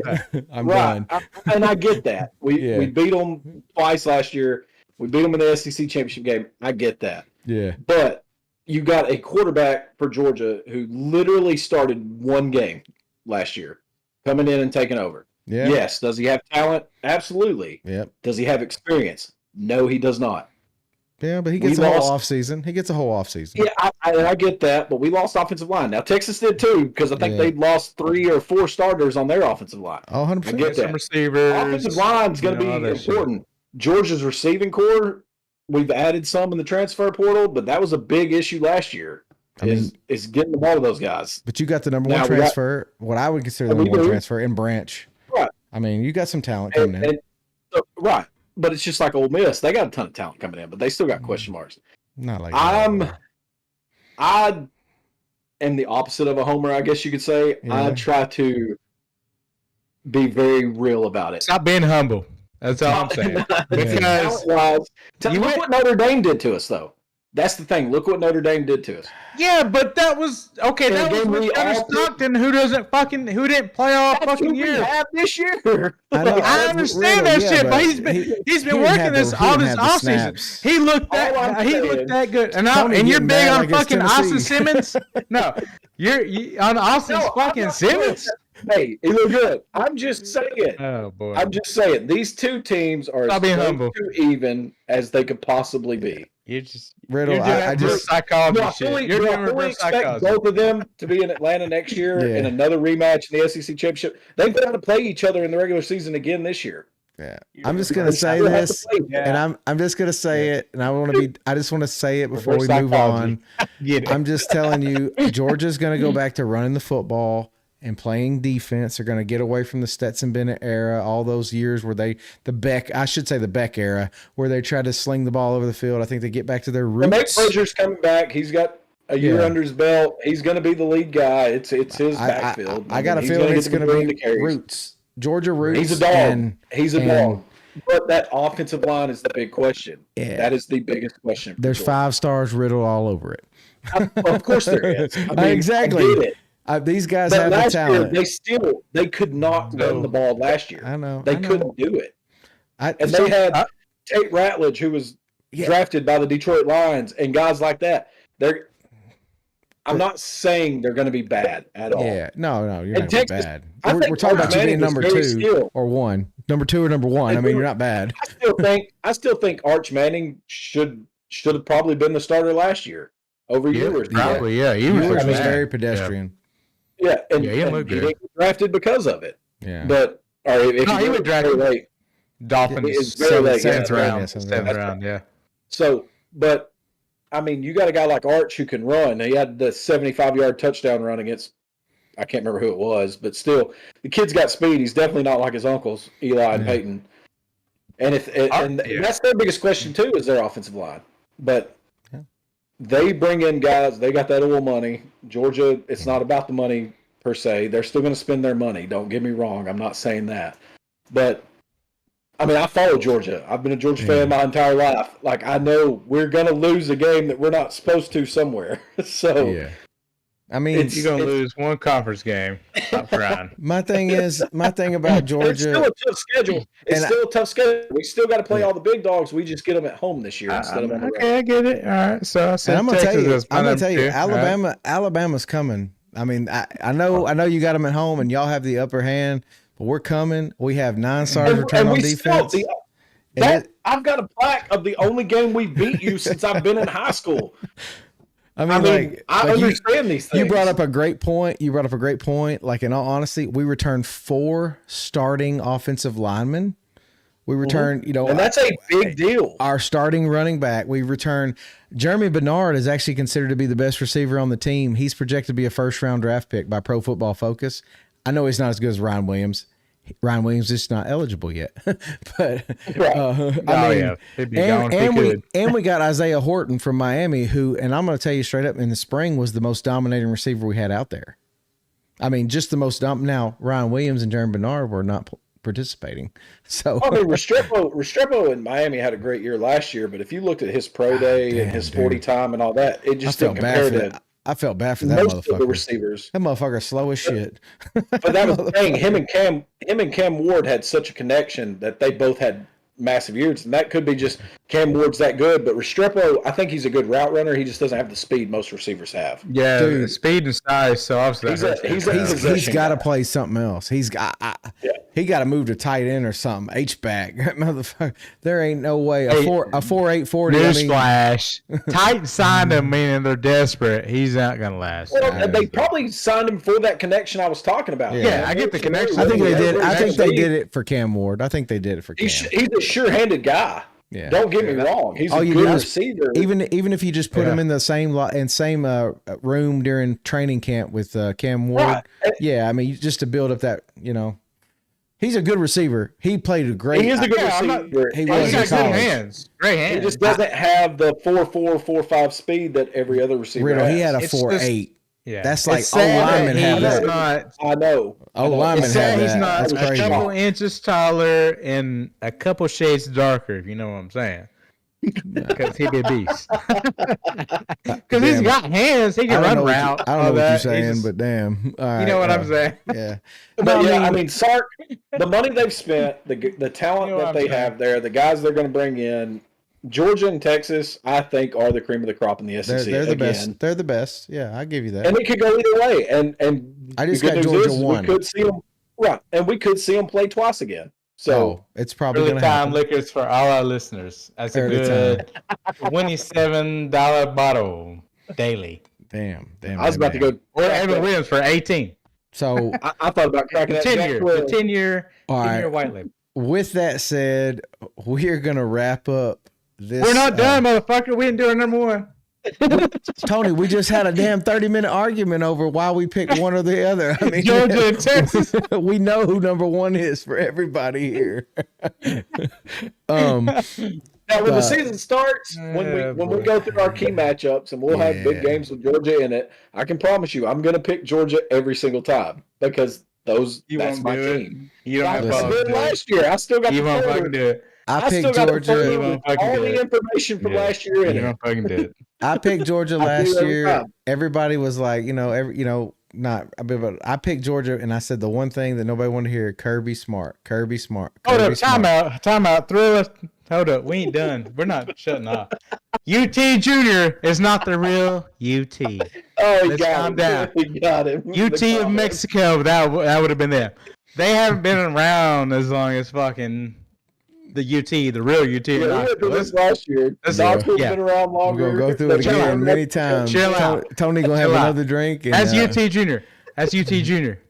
I'm done. And I get that. We beat them twice last year. We beat them in the SEC championship game. I get that. Yeah. But you got a quarterback for Georgia who literally started one game last year, coming in and taking over. Yeah. Yes. Does he have talent? Absolutely. Yep. Does he have experience? No, he does not. Yeah, but he gets a whole offseason. Yeah, I get that, but we lost offensive line. Now, Texas did too, because I think they lost 3 or 4 starters on their offensive line. Oh, 100%. I get that. Some receivers. Offensive line is going to be important. Georgia's receiving core, we've added some in the transfer portal, but that was a big issue last year. Is getting the ball to those guys. But you got the number one transfer, what I would consider the number one transfer in Branch. Right. I mean, you got some talent coming in. Right. But it's just like Ole Miss. They got a ton of talent coming in, but they still got question marks. Not like I am the opposite of a homer, I guess you could say. Yeah. I try to be very real about it. Stop being humble. That's all I'm saying. Because look what Notre Dame did to us, though. That's the thing. Look what Notre Dame did to us. Yeah, but that was okay. That was with Gunnar Stockton, who didn't play all fucking year. We have this year. I understand that shit, but he's been working all this offseason. He looked that good. And you're big on fucking Austin Simmons. No, you're on Austin fucking Simmons. Hey, he looked good. I'm just saying. Oh boy. I'm just saying. These two teams are as close to even as they could possibly be. You're just Riddle. I just psychology shit. You're doing reverse psychology. Both of them to be in Atlanta next year in another rematch in the SEC championship. They've got to play each other in the regular season again this year. Yeah, I'm just gonna say this, and I'm just gonna say it, and I just want to say it before we move on. I'm just telling you, Georgia's gonna go back to running the football and playing defense. They're going to get away from the Stetson Bennett era, all those years where the Beck era, where they tried to sling the ball over the field. I think they get back to their roots. And Mike Frazier's coming back. He's got a year under his belt. He's going to be the lead guy. It's his backfield. I got a feeling it's going to be roots. Georgia roots. He's a dog. He's a dog. But that offensive line is the big question. Yeah. That is the biggest question. There's Georgia. 5 stars Riddle all over it. Of course there is. Exactly. I get it. These guys have the talent. They could not run the ball last year. I know. They couldn't do it. They had Tate Ratledge, who was drafted by the Detroit Lions, and guys like that. I'm not saying they're going to be bad at all. Yeah, no, you're not bad. We're talking about you being number 2 or 1, number 2 or number 1. I mean, you're not bad. I still think Arch Manning should have probably been the starter last year over Ewers. Probably, he was very pedestrian. Yeah, and he didn't get drafted because of it. Yeah, but if he was drafted late. Dolphins seventh round. Yeah. So, but I mean, you got a guy like Arch who can run. He had the 75-yard touchdown run against, I can't remember who it was, but still, the kid's got speed. He's definitely not like his uncles, Eli and Peyton. And that's their biggest question too, is their offensive line. But they bring in guys. They got that oil money. Georgia, it's not about the money per se. They're still going to spend their money. Don't get me wrong. I'm not saying that. But, I mean, I follow Georgia. I've been a Georgia fan my entire life. Like, I know we're going to lose a game that we're not supposed to somewhere. So, I mean, you're gonna lose one conference game. Stop crying. my thing about Georgia. It's still a tough schedule. It's still a tough schedule. We still got to play all the big dogs. We just get them at home this year instead of on the road. Okay, I get it. All right, so I said I'm gonna tell you, Alabama. Alabama's coming. I mean, I know you got them at home and y'all have the upper hand, but we're coming. We have 9 stars return on defense. I've got a plaque of the only game we beat you since I've been in high school. I mean, I understand these things. You brought up a great point. Like, in all honesty, we returned 4 starting offensive linemen. We returned, and that's a big deal. Our starting running back. We returned. Jeremy Bernard is actually considered to be the best receiver on the team. He's projected to be a first-round draft pick by Pro Football Focus. I know he's not as good as Ryan Williams. Ryan Williams is not eligible yet, but we got Isaiah Horton from Miami, who, and I'm going to tell you straight up, in the spring was the most dominating receiver we had out there. I mean, just the most now Ryan Williams and Jeremy Bernard were not participating. So Restrepo in Miami had a great year last year, but if you looked at his pro day and his 40 time and all that, it just didn't compare to. I felt bad for that motherfucker. Of the receivers. That motherfucker slow as shit. But that was the thing. Him and Cam Ward had such a connection that they both had massive years, and that could be just Cam Ward's that good. But Restrepo, I think he's a good route runner. He just doesn't have the speed most receivers have. Yeah, dude, speed and size. So obviously, he's got to play something else. He got to move to tight end or something. H back, motherfucker. There ain't no way a 4.8 40. Newsflash. Titans signed him, meaning they're desperate. He's not gonna last. Well, they probably signed him for that connection I was talking about. Yeah, I get the connection. I think they did. I think they did it for Cam Ward. I think they did it for Cam. He's a sure-handed guy. Yeah. Don't get me wrong. He's a good receiver. Even if you just put him in the same room during training camp with Cam Ward. Right. Yeah, I mean, just to build up that, he's a good receiver. He played a great. He is a good receiver. He got good hands. Great hands. He just doesn't have the 4.4, 4.5 speed that every other receiver has. He had a 4.8. Yeah, that's like linemen have that. I know. Linemen have that. He's not a couple inches taller and a couple shades darker, if you know what I'm saying. Because he'd be a beast. Because he's got hands. He can run route. I don't know what you're saying, but damn. All right, you know what I'm saying? Yeah. But I mean, Sark, the money they've spent, the talent that they have there, the guys they're going to bring in, Georgia and Texas, I think, are the cream of the crop in the SEC. They're the best. They're the best. Yeah, I give you that. And it could go either way. And I just got Georgia one. We could see them and we could see them play twice again. So it's probably going to happen. Liquors for all our listeners. That's a good $27 bottle daily. Damn. I was about to go. Or Evan Williams for 18. So I thought about cracking that 10-year white label. With that said, we are going to wrap up this. We're not done, motherfucker. We didn't do our number one. Tony, we just had a damn 30-minute argument over why we picked one or the other. I mean, Georgia and Texas. We know who number one is for everybody here. Now, when the season starts, when we go through our key matchups and we'll have big games with Georgia in it, I can promise you, I'm going to pick Georgia every single time because that's my team. You don't I did last year. I still got you won't fucking do it. I picked Georgia. All the information from last year in it. Fucking do it. I picked Georgia last year. Everybody was like, I picked Georgia, and I said the one thing that nobody wanted to hear: Kirby Smart. Hold up, time out. Thriller. Hold up, we ain't done. We're not shutting off. UT Junior is not the real UT. Oh, he got him. He got him. UT of Mexico. That would have been there. They haven't been around as long as fucking the UT, the real UT. Yeah, we went through this last year. Knoxville's been around longer. We're going to go through it again many times. Tony going to have another drink. And, That's UT Junior.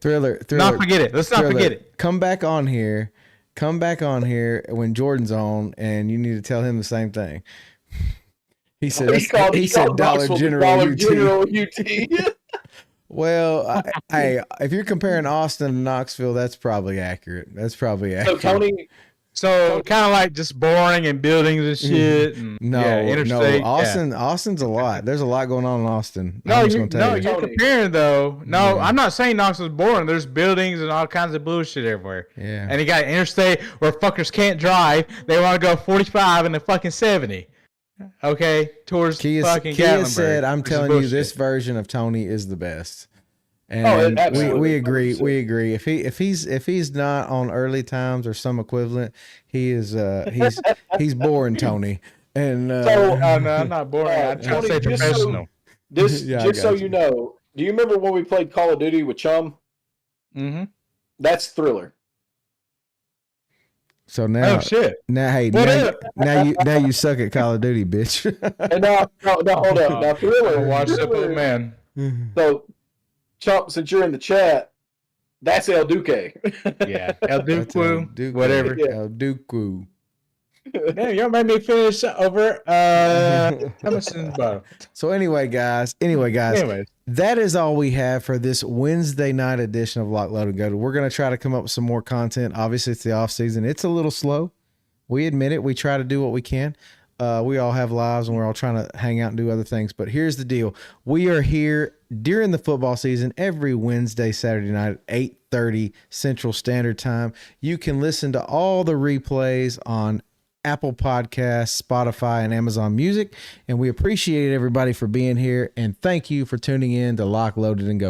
Thriller. Not forget it. Let's not forget it. Come back on here when Jordan's on, and you need to tell him the same thing. He said Dollar General UT. Well, hey, if you're comparing Austin to Knoxville, that's probably accurate. So Tony. So kind of like just boring and buildings and shit. And, interstate. No, Austin's a lot. There's a lot going on in Austin. You're comparing though. No, I'm not saying Knoxville's boring. There's buildings and all kinds of bullshit everywhere. Yeah. And you got interstate where fuckers can't drive. They want to go 45 and the fucking 70. Okay, towards fucking Kia Gatlinburg. said, "I'm which is telling you, bullshit. this version of Tony is the best." it And absolutely we agree. 100%. We agree. If he's not on early times or some equivalent, he is he's boring Tony. And So, Oh no, I'm not boring. I'm trying to Tony, say just professional. Yeah, I just so got you you. know, do you remember when we played Call of Duty with Chum? Mm-hmm. That's Thriller. so now Oh shit! hey What now, up? now you suck at Call of Duty, bitch. And now, no, hold up. Now, Thriller. Watch up, Thriller old man. So, Chump, since you're in the chat, that's El Duque. Yeah, El That's El Duque, whatever. Yeah. El Duque. Damn, y'all made me finish over. How much in the bottle? So anyway, guys, Anyways, that is all we have for this Wednesday night edition of Lock, Load, and Go. We're going to try to come up with some more content. Obviously, it's the off season. It's a little slow. We admit it. We try to do what we can. We all have lives and we're all trying to hang out and do other things. But here's the deal. We are here during the football season every Wednesday, Saturday night at 8:30 Central Standard Time. You can listen to all the replays on Apple Podcasts, Spotify, and Amazon Music. And we appreciate everybody for being here. And thank you for tuning in to Lock, Loaded, and Go.